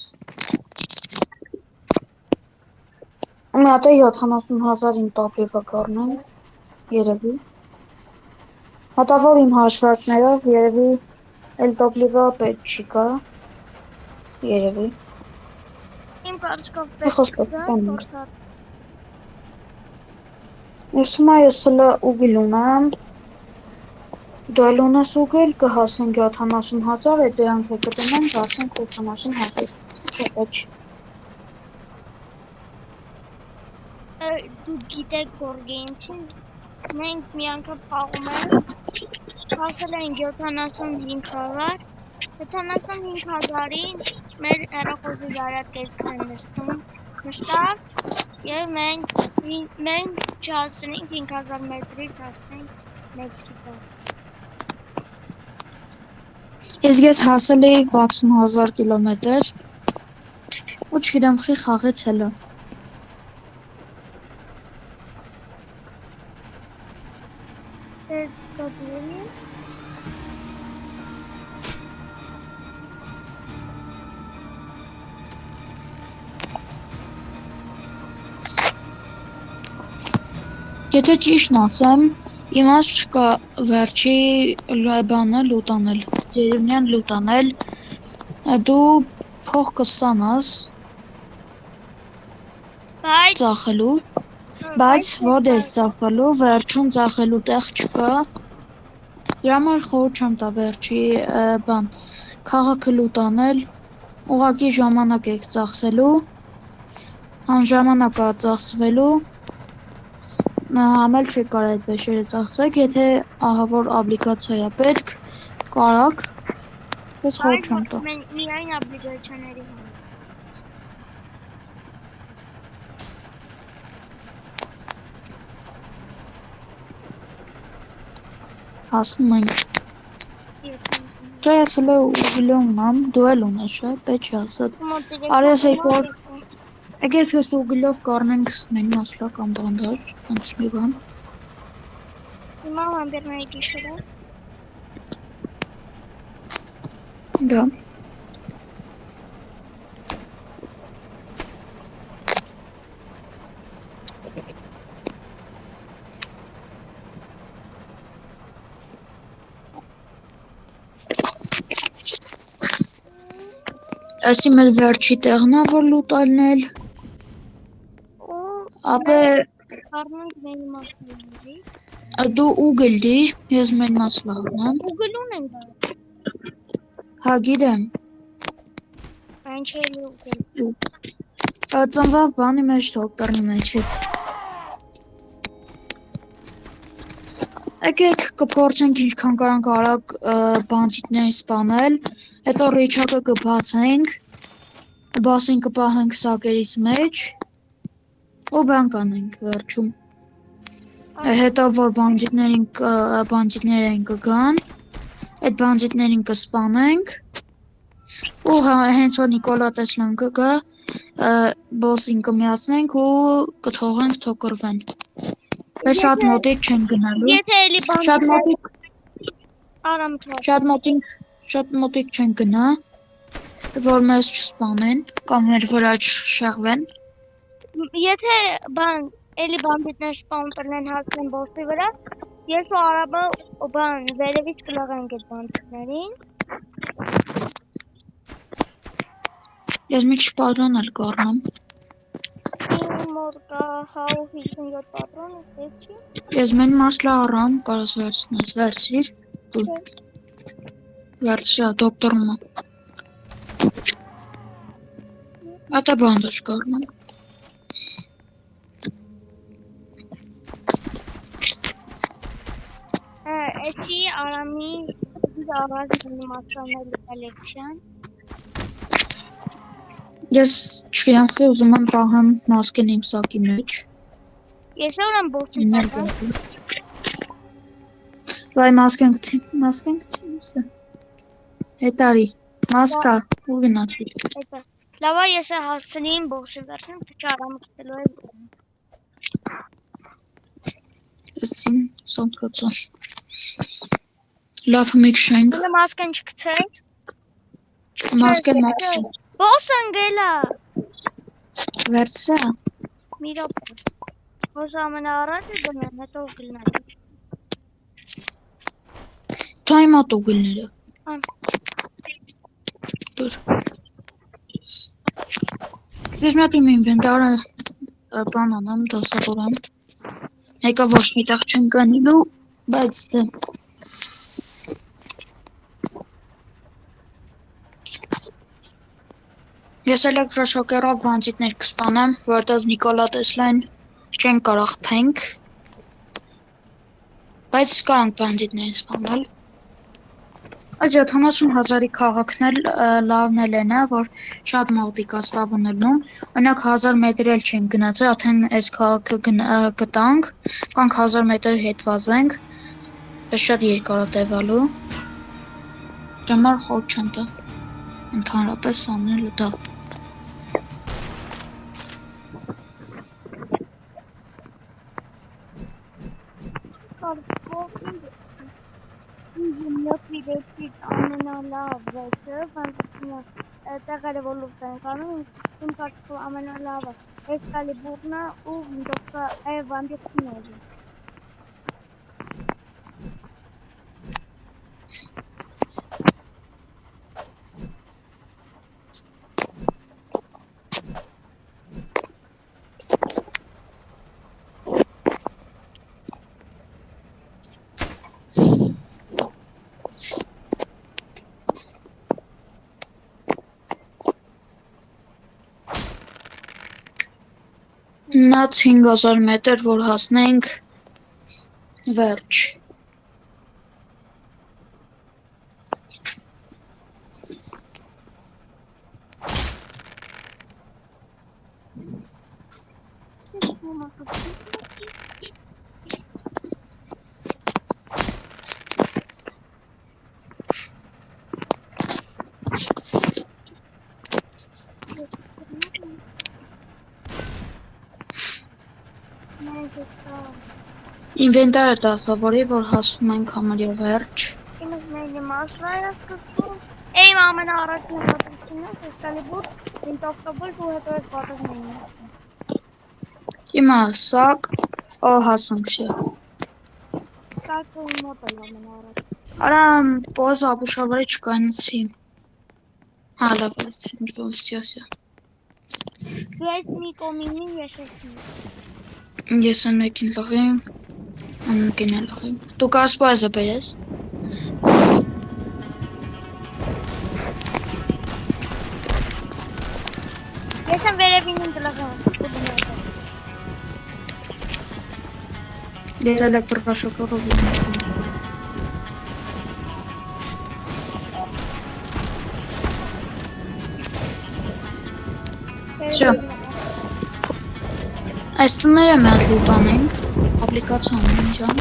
Մի հատ է 70000-ին տոպլիվը կառնենք, երևի։ Հատավոր իմ հաշվարկներով երևի էլ տոպլիվը պետք չի գա, երևի։ իմ կարծիքով Թե պետք խոսքը է տանենք։ փորձած Ես հիմա ես հլը ուգիլ ունեմ, դու էլ ունես ուգիլ, կհասնենք 70000, այդ դրանք է կտնենք, հասնենք 80000, թե պետք չի։ դու գիտեք գորգեյմցին մենք մի անգամ խաղում ենք հասել ենք 75000 75000-ին մեր հեռախոսի զարատկերտն են նստավ եւ մենք չհասցնենք 5000 մետրից հասնենք Մեքսիկա Ես հասել էի 60000 կիլոմետր, ու չգիտեմ խի խաղեց հլը։ դեպի Եթե ճիշտն ասեմ, իմաց չկա վերջի բանը լուտանել, Երևանյան լուտանել, դու փող կստանաս ծախելու, բայց որտեղ ծախելու, վերջում ծախելու տեղ չկա, դրա համար խորհուրդ չեմ տա վերջի բան, քաղաքը լուտանել, ուղղակի ժամանակ եք ծախսելու, անժամանակ ծախսվելու, համել չի կարա այդ վեշերը ծախսեք, եթե ահավոր աբլիկացիա է պետք, կարաք, ես խորհուրդ չեմ տա։ միայն աբլիկացիաների համար Հասնում ենք։ Չէ, ես հլը ուգիլը ունեմ, դու էլ ունես, չէ, պետք չի ասած։ Արի ես երկու եկեք ես ուգիլով կառնենք մեր մասլա կամ բանդաժ, տենց մի բան։ հիմա համբերների գիշերը Դա։ Այսի մեր վերջի տեղն է, որ լուտալնել։ Ապե առնենք մեր մասլաների դու ուգլ դիր, ես մեր մասլա ունեմ։ ուգլ ունենք դա Հա գիտեմ։ այն չէ ուգլ Ծնվավ բանի մեջ դոկտորնի մեջ ես։ Եկեք կփորձենք ինչքան կարանք արագ բանդիտներին սպանել, հետո ռիչակը կբացենք, բասին կպահենք սակերից մեջ, ու բան կանենք վերջում։ Հետո որ բանդիտներին կգան, այդ բանդիտներին կսպանենք, ու հենց որ Նիկոլա Տեսլան կգա, բոսին կմիացնենք ու կթողենք թոկրվեն։ Բայց շատ մոտիկ չեն գնալու։ Եթե էլի Շատ մոտիկ չեն գնա, որ մեզ չսպանեն կամ մեր վրա չշեղվեն։ Եթե էլի բանդիտներ սպան տրնեն հասնեն բոսի վրա, ես ու Արաբը վերևից կլաղենք այդ բանդիտներին։ Ես մի քիչ պատրոն էլ կառնամ։ Իմ մոտ կա 157 պատրոն, պետք չի։ Ես մեն մասլա առամ, կարաս վերցնես, վերցրիր, դու։ Վերցրա, դոկտորմա։ Ատա բանդաժ կառնամ։ Էսի Արամի Առանց անիմացիաների կոլեկցիան։ Ես չգիտեմ, խի ուզում եմ պահեմ մասկեն իմ սակի մեջ։ Ես որ եմ բոցի Իներ տակա։ գետի։ Վայ մասկեն գցի ուզը։ Հետարի, մասկա, ուր գնացի։ Հետո լավա ես է հասցնի իմ բոցի վերջին, թե չարամը կտելու է։ Եսին, սոնտ կոցան։ Լավ մեկ շենք։ Ինը մասկեն չկցեց։ Մասկեն մոքսի։ Բոս ընգելա։ Վերցրա։ Մի րոպե։ Բոս ամենաառաջը դնեմ, հետո գլնալի։ Թայմատ ուգլները։ Ան։ Դուր։ Ես մի հատ իմ ինվենտարը բան անեմ, դասավորեմ։ Եկա ոչ մի տեղ չեն գանիլու, բայց դե։ Ես էլեկտրաշոկերով բանջիտներ կսպանեմ, որովհետև Նիկոլա Տեսլային չեն կարող փենք, բայց կարանք բանջիտներ սպանել։ Այդ 70,000-ի քաղաքն էլ լավն էլ են, որ շատ մոտիկ ասպավ ունելնում, օրինակ 1000 մետր էլ չենք գնացել, արդեն այս քաղաքը գտանք, կանք 1000 մետր հետ վազենք, բայց շատ երկար է տևալու, ճամար խոր չեմ տա, ընդհանրապես ամնելու դա։ Վիդեոյի ամենալավ վեցը, բանջիկնա տեղերը ոլորտ են կանում, իմ կարծիքով ամենալավը Excalibur-ն է ու Windows-ը բանջիկները։ Նա 5000 մետր, որ հասնենք վերջ։ Ինվենտարը դասավորի, որ հասնում ենք համարյա վերջ։ Իմս մենի մասվա է սկսում։ Իմ ամենաառաջին պատրաստումն է Excalibur, Windows-ով ու հետո այս պատրաստումն է։ Հիմա սակ, հասանք շե։ Սակը մոտ է ամենաառաջ։ Արա պոզ ապուշավարի չկանցի։ Հալավ ես, ինչ-որ ստյասյա։ Դու այս մի կոմինի ես եկին։ Ես են մեկին լղի, ամենքին է լղի։ Դու կարս պոյզը բերես։ Ես եմ վերևինին դլղում։ Ես էլեկտրաշոկերով եմ։ Շո։ Այս տները մի հատ լուտ անենք, ապլիկացիա անենք ջան։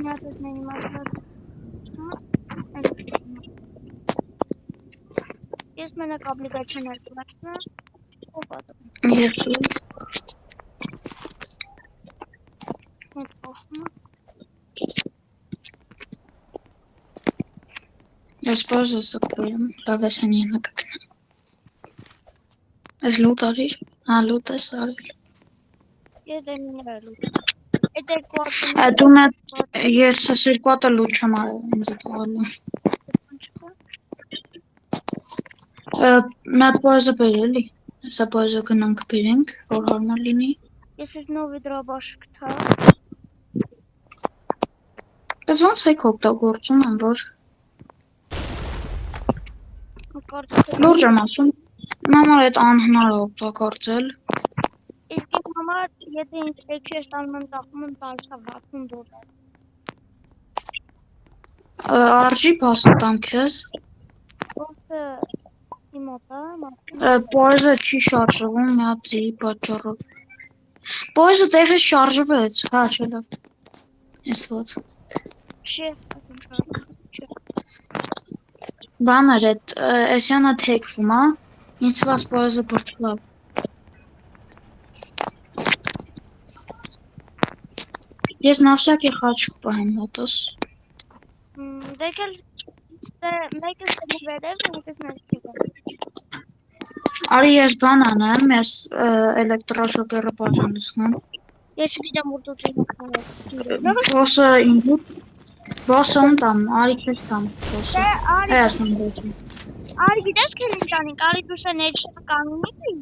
Նյատս մենի մասվա։ Ես մենակ ապլիկացիաներ կվացնեմ, ու պատում։ Ես Հետ պոխում։ Ես պոզը սկվերում, լավ ես են ենը կգնեմ։ Ես լուտ արիր, լուտ ես արիր։ Ես դեմիներ է լուտ։ Էդ երկու ատում։ Դու մետ, ես ես երկու ատը լուտ չեմ արել, ինձ է տղալու։ Մետ պոզը բերելի, հեսա պոզը գնանք բերենք, որ հարմար լինի։ Ես ես նովի դրաբաշկ թա։ Բայց ոնց եք օգտագործում եմ, որ լուրջ եմ ասում, մամար էտ անհնար օգտագործել։ Իսկ իմ համար, եթե ինձ եք ես տանում եմ տախում եմ տալսա 60 դոլար։ Արժի բացը տամ քեզ։ Որտե իմոտա, Պոեզը չի շարժվում մի հատ ձի պատճառով։ Պոեզը տեղից շարժվեց, հա, չէ լավ։ Ես ված։ Շե, Բաներ այդ էսյանը թեքվում, հա։ Ինձ վաս պոեզը բրդլավ։ Ես նավսյակի խաչուկ պահեմ հոտս։ Դեկել մեկս վերև, մեկս ներքիվ։ Արի ես բան անեմ, ես էլեկտրաշոկերը պատժանցնեմ։ Ես չգիտեմ որ դու Բոսը ինգուտ, բոսը ընդամ, արի քեզ տամ բոսը։ Արի, Է ասում բոսը։ արի գիտես քեզ ինչ անենք, արի դու սա ներքիվ կանունի։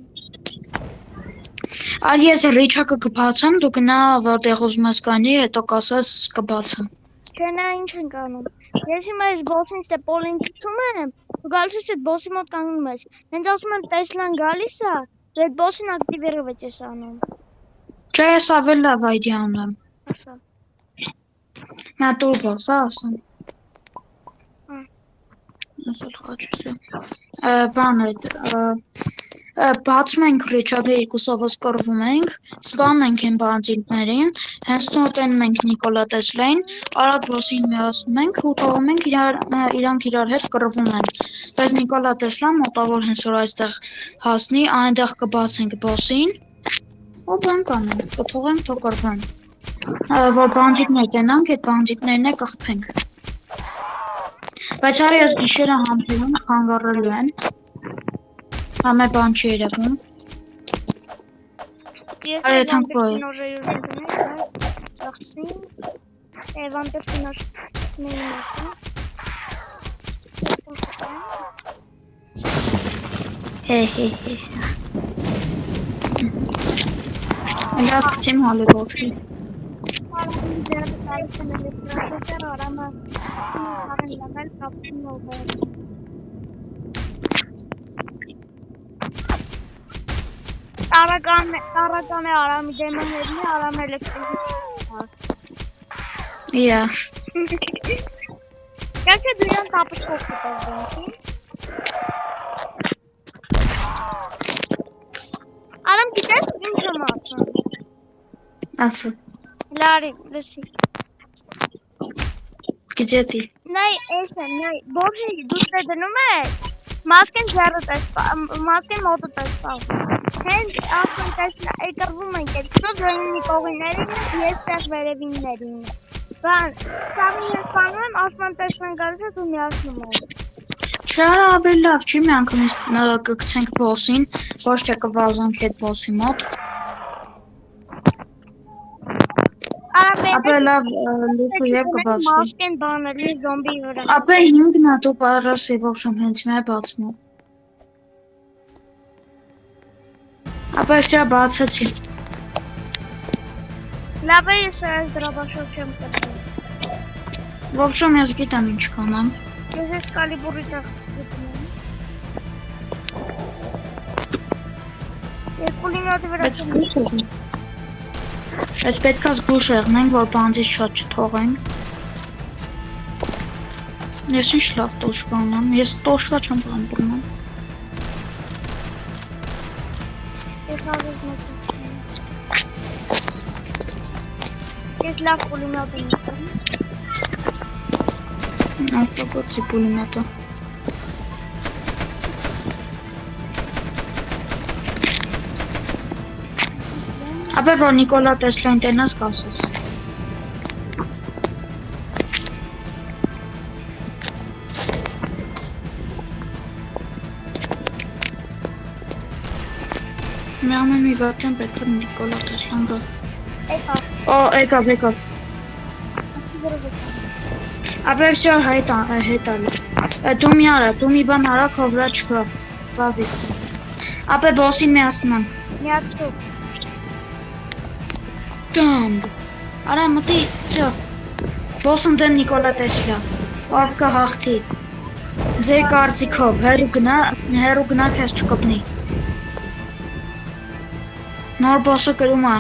Արի ես ռիչակը կբացեմ, դու գնա որտեղ ուզում ես կանի, հետո կասես կբացեմ։ Չէ, նա ինչ ենք անում։ Ես հիմա այս բոսին ստե պոլին ցուցում եմ, ու գալիս ես այդ բոսի մոտ կանգնում ես։ Հենց ասում եմ Տեսլան գալիս է, դու այդ բոսին ակտիվირovat ես անում։ Չէ, ես ավելի լավ այդի անեմ։ Ասա։ Նա դուր բոս, ասեմ։ Հա։ Ասել խաչություն։ Բան այդ, բացում ենք ռիչակը երկուսովս կռվում ենք, սպանում ենք են բանջինտներին, հենց մոտենում ենք Նիկոլա Տեսլային, արագ բոսին միացնում ենք ու թողում ենք իրանք իրար հետ կռվում են։ Բայց Նիկոլա Տեսլան մոտավոր հենց որ այստեղ հասնի, այնտեղ կբացենք բոսին ու բան կանենք, կթողենք թող կռվեն։ Որ բանջիկներ տենանք, այդ բանջիկներն է կխփենք։ Բայց արի ես գիշերը համբերում խանգարելու են։ Համե բան չի երևում։ Արի եթանք բոյ։ Հե։ Լավ կցիմ հոլիվոդի։ Տարական է արամի դեմը հետնի, արամ էլեկտրիկ։ Yeah. Կացե դու յան տապış կոպիտով դենքի։ Արամ գիտես ինչ եմ ասում։ Ասու։ Լարի, լսի։ Գջետի։ Նայ, էս եմ, նայ, բորժի դու ստե դնում ես, մասկեն ձեռդ ես, մասկեն մոտդ ես պավ։ Հենց ասում տեսնա, կրվում ենք էլ, շոտ զույնի կողիներին ես տեղ վերևիններին։ Բան, սաղին ես պանում եմ, ասում եմ տեսնան գալիս ես ու միացնում եմ։ Չարա ավելի լավ չի մի անգամ կգցենք բոսին, ոչ թե կվազանք այդ բոսի մոտ։ Ապա լավ լուպը և կբացվի։ Մասկեն բաների զոմբի վրա։ Ապա 5 նատո պարասի ողշում հենց մի բացում։ Ապա շա բացացի։ Լավ է ես այս դրաբաշով չեմ կրտում։ Ողշում ես գիտեմ ինչ կանամ։ Ես ես կալիբուրի տեղ գտնում եմ։ Ես պուլիմյոտի վրա չեմ։ Ես պետք է զգուշ եղնենք, որ բանձից շատ չթողենք։ Ես ինչ լավ տոշկա ունեմ, ես տոշկա չեմ բանբուրնում։ Ես նազես մոտս չեմ։ Ես լավ պուլիմյոտ եմ ուսում։ Ատագոցի պուլիմյոտը։ Ապա որ Նիկոլա Տեսլային տենաս կասես։ Մի ամեն մի վարկյան պետք է Նիկոլա Տեսլան գա։ Եկավ։ Ապա վսյա հետ ալի։ Դու մի արա, դու մի բան արա քո վրա չկա։ Վազի։ Ապա բոսին միացնեմ։ Միացու։ Դանգ։ Արա մտի, վսյա։ Բոսն դեմ Նիկոլա Տեսլա։ Ով կհաղթի։ Ձեր կարծիքով հերու գնա քեզ չկպնի։ Նոր բոսը կրում է։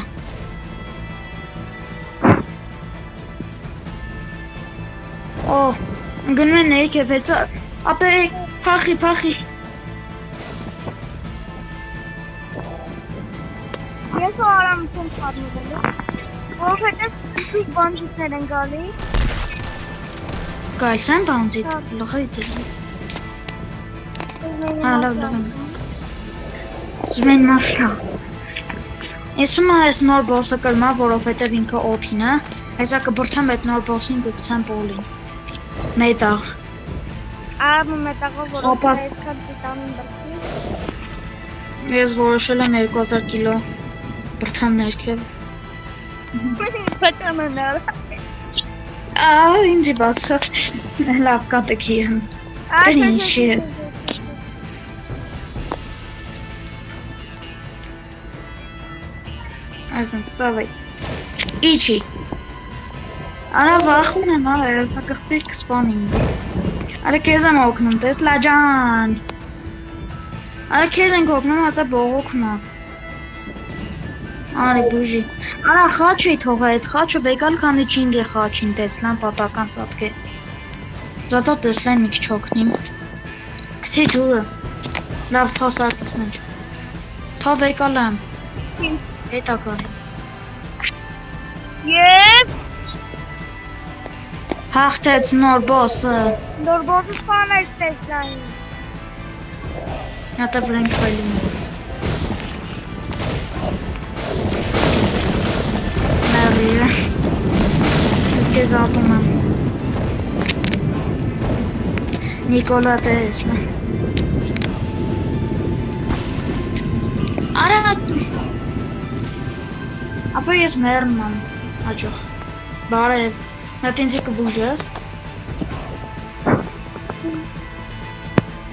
Գնում են ներքև, հեսա, ապե փախի։ Ես ու Արամը չեմ պատմվել։ Որովհետև ցույց բանջիկներ են գալի։ Գալիս են բանջիկ, լղի դեր։ Լավ։ Զմեն մաշա։ Ես ես նոր բոսը կրմա, որովհետև ինքը օթին է, հեսա կբրթամ այդ նոր բոսին կգցեմ պոլին։ Մետաղ։ Արամը մետաղով որովհետև այսքան տիտանին բրթի։ Ես որոշել եմ 2000 կիլո բրթամ ներքև։ Պատամ եմ նար։ Ինձի բասը, լավ կատեքի եմ։ Կրինշի է։ Այսն ստավայ։ Իչի։ Արա վախուն եմ արել, սա կրպիկ կսպան ինձի։ Արա կեզ եմ օգնում, տես լաջան։ Արա կեզ ենք օգնում, ատա բողոքն է։ Արի բուժի։ Արա խաչ էի թողա, այդ խաչը վեկալ կանի չինգ է խաչին, տեսլան պատական սատք է։ Զատո տեսլան մի քիչ օգնիմ։ Կցի ջուրը։ Լավ թո սարկիս մեջ։ Թո վեկալ եմ։ Հետա կանի։ Եվ Հաղթեց նոր բոսը։ նոր բոսը սպան այս տեսլային։ Հատա վրենք վայլում։ Մերի է։ Ես կեզ ատում եմ։ Նիկոլա տես մը։ Արա ապա ես մերն եմ հաջող։ Բարև, նատ ինձի կբուժես։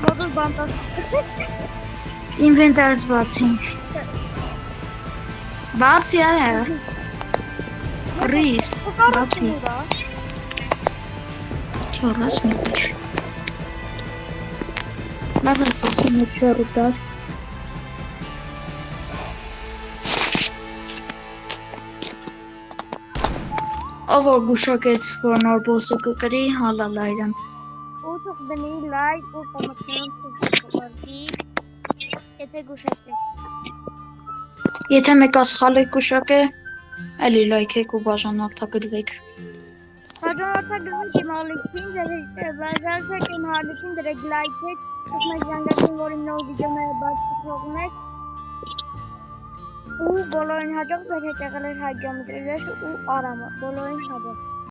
Մոդուլ բանտած։ Ինվենտարս բացի։ Բացի արա։ Կրիս, բացի։ Չորս մի պիչ։ Լավ են պախում է չորը դար։ Ով որ գուշակեց, որ նոր բոսը կկրի, հալա լայրան։ Ու թող դնի լայք ու կոմենտներում թողարկի, եթե գուշակեք։ Եթե մեկը սխալ եք գուշակե, էլի լայքեք ու բաժանորդագրվեք։ Բաժանորդագրվեք իմ ալիքին, բաժանորդագրվեք իմ ալիքին, դրեք լայքեք, ուսմեք զանգակին, որ իմ նոր վիդեոները բացի թողնեք, ու բոլորին հաջող ձեր հետ եղել էր Հայ գեոմետրի ու Արամը, բոլորին հաջող։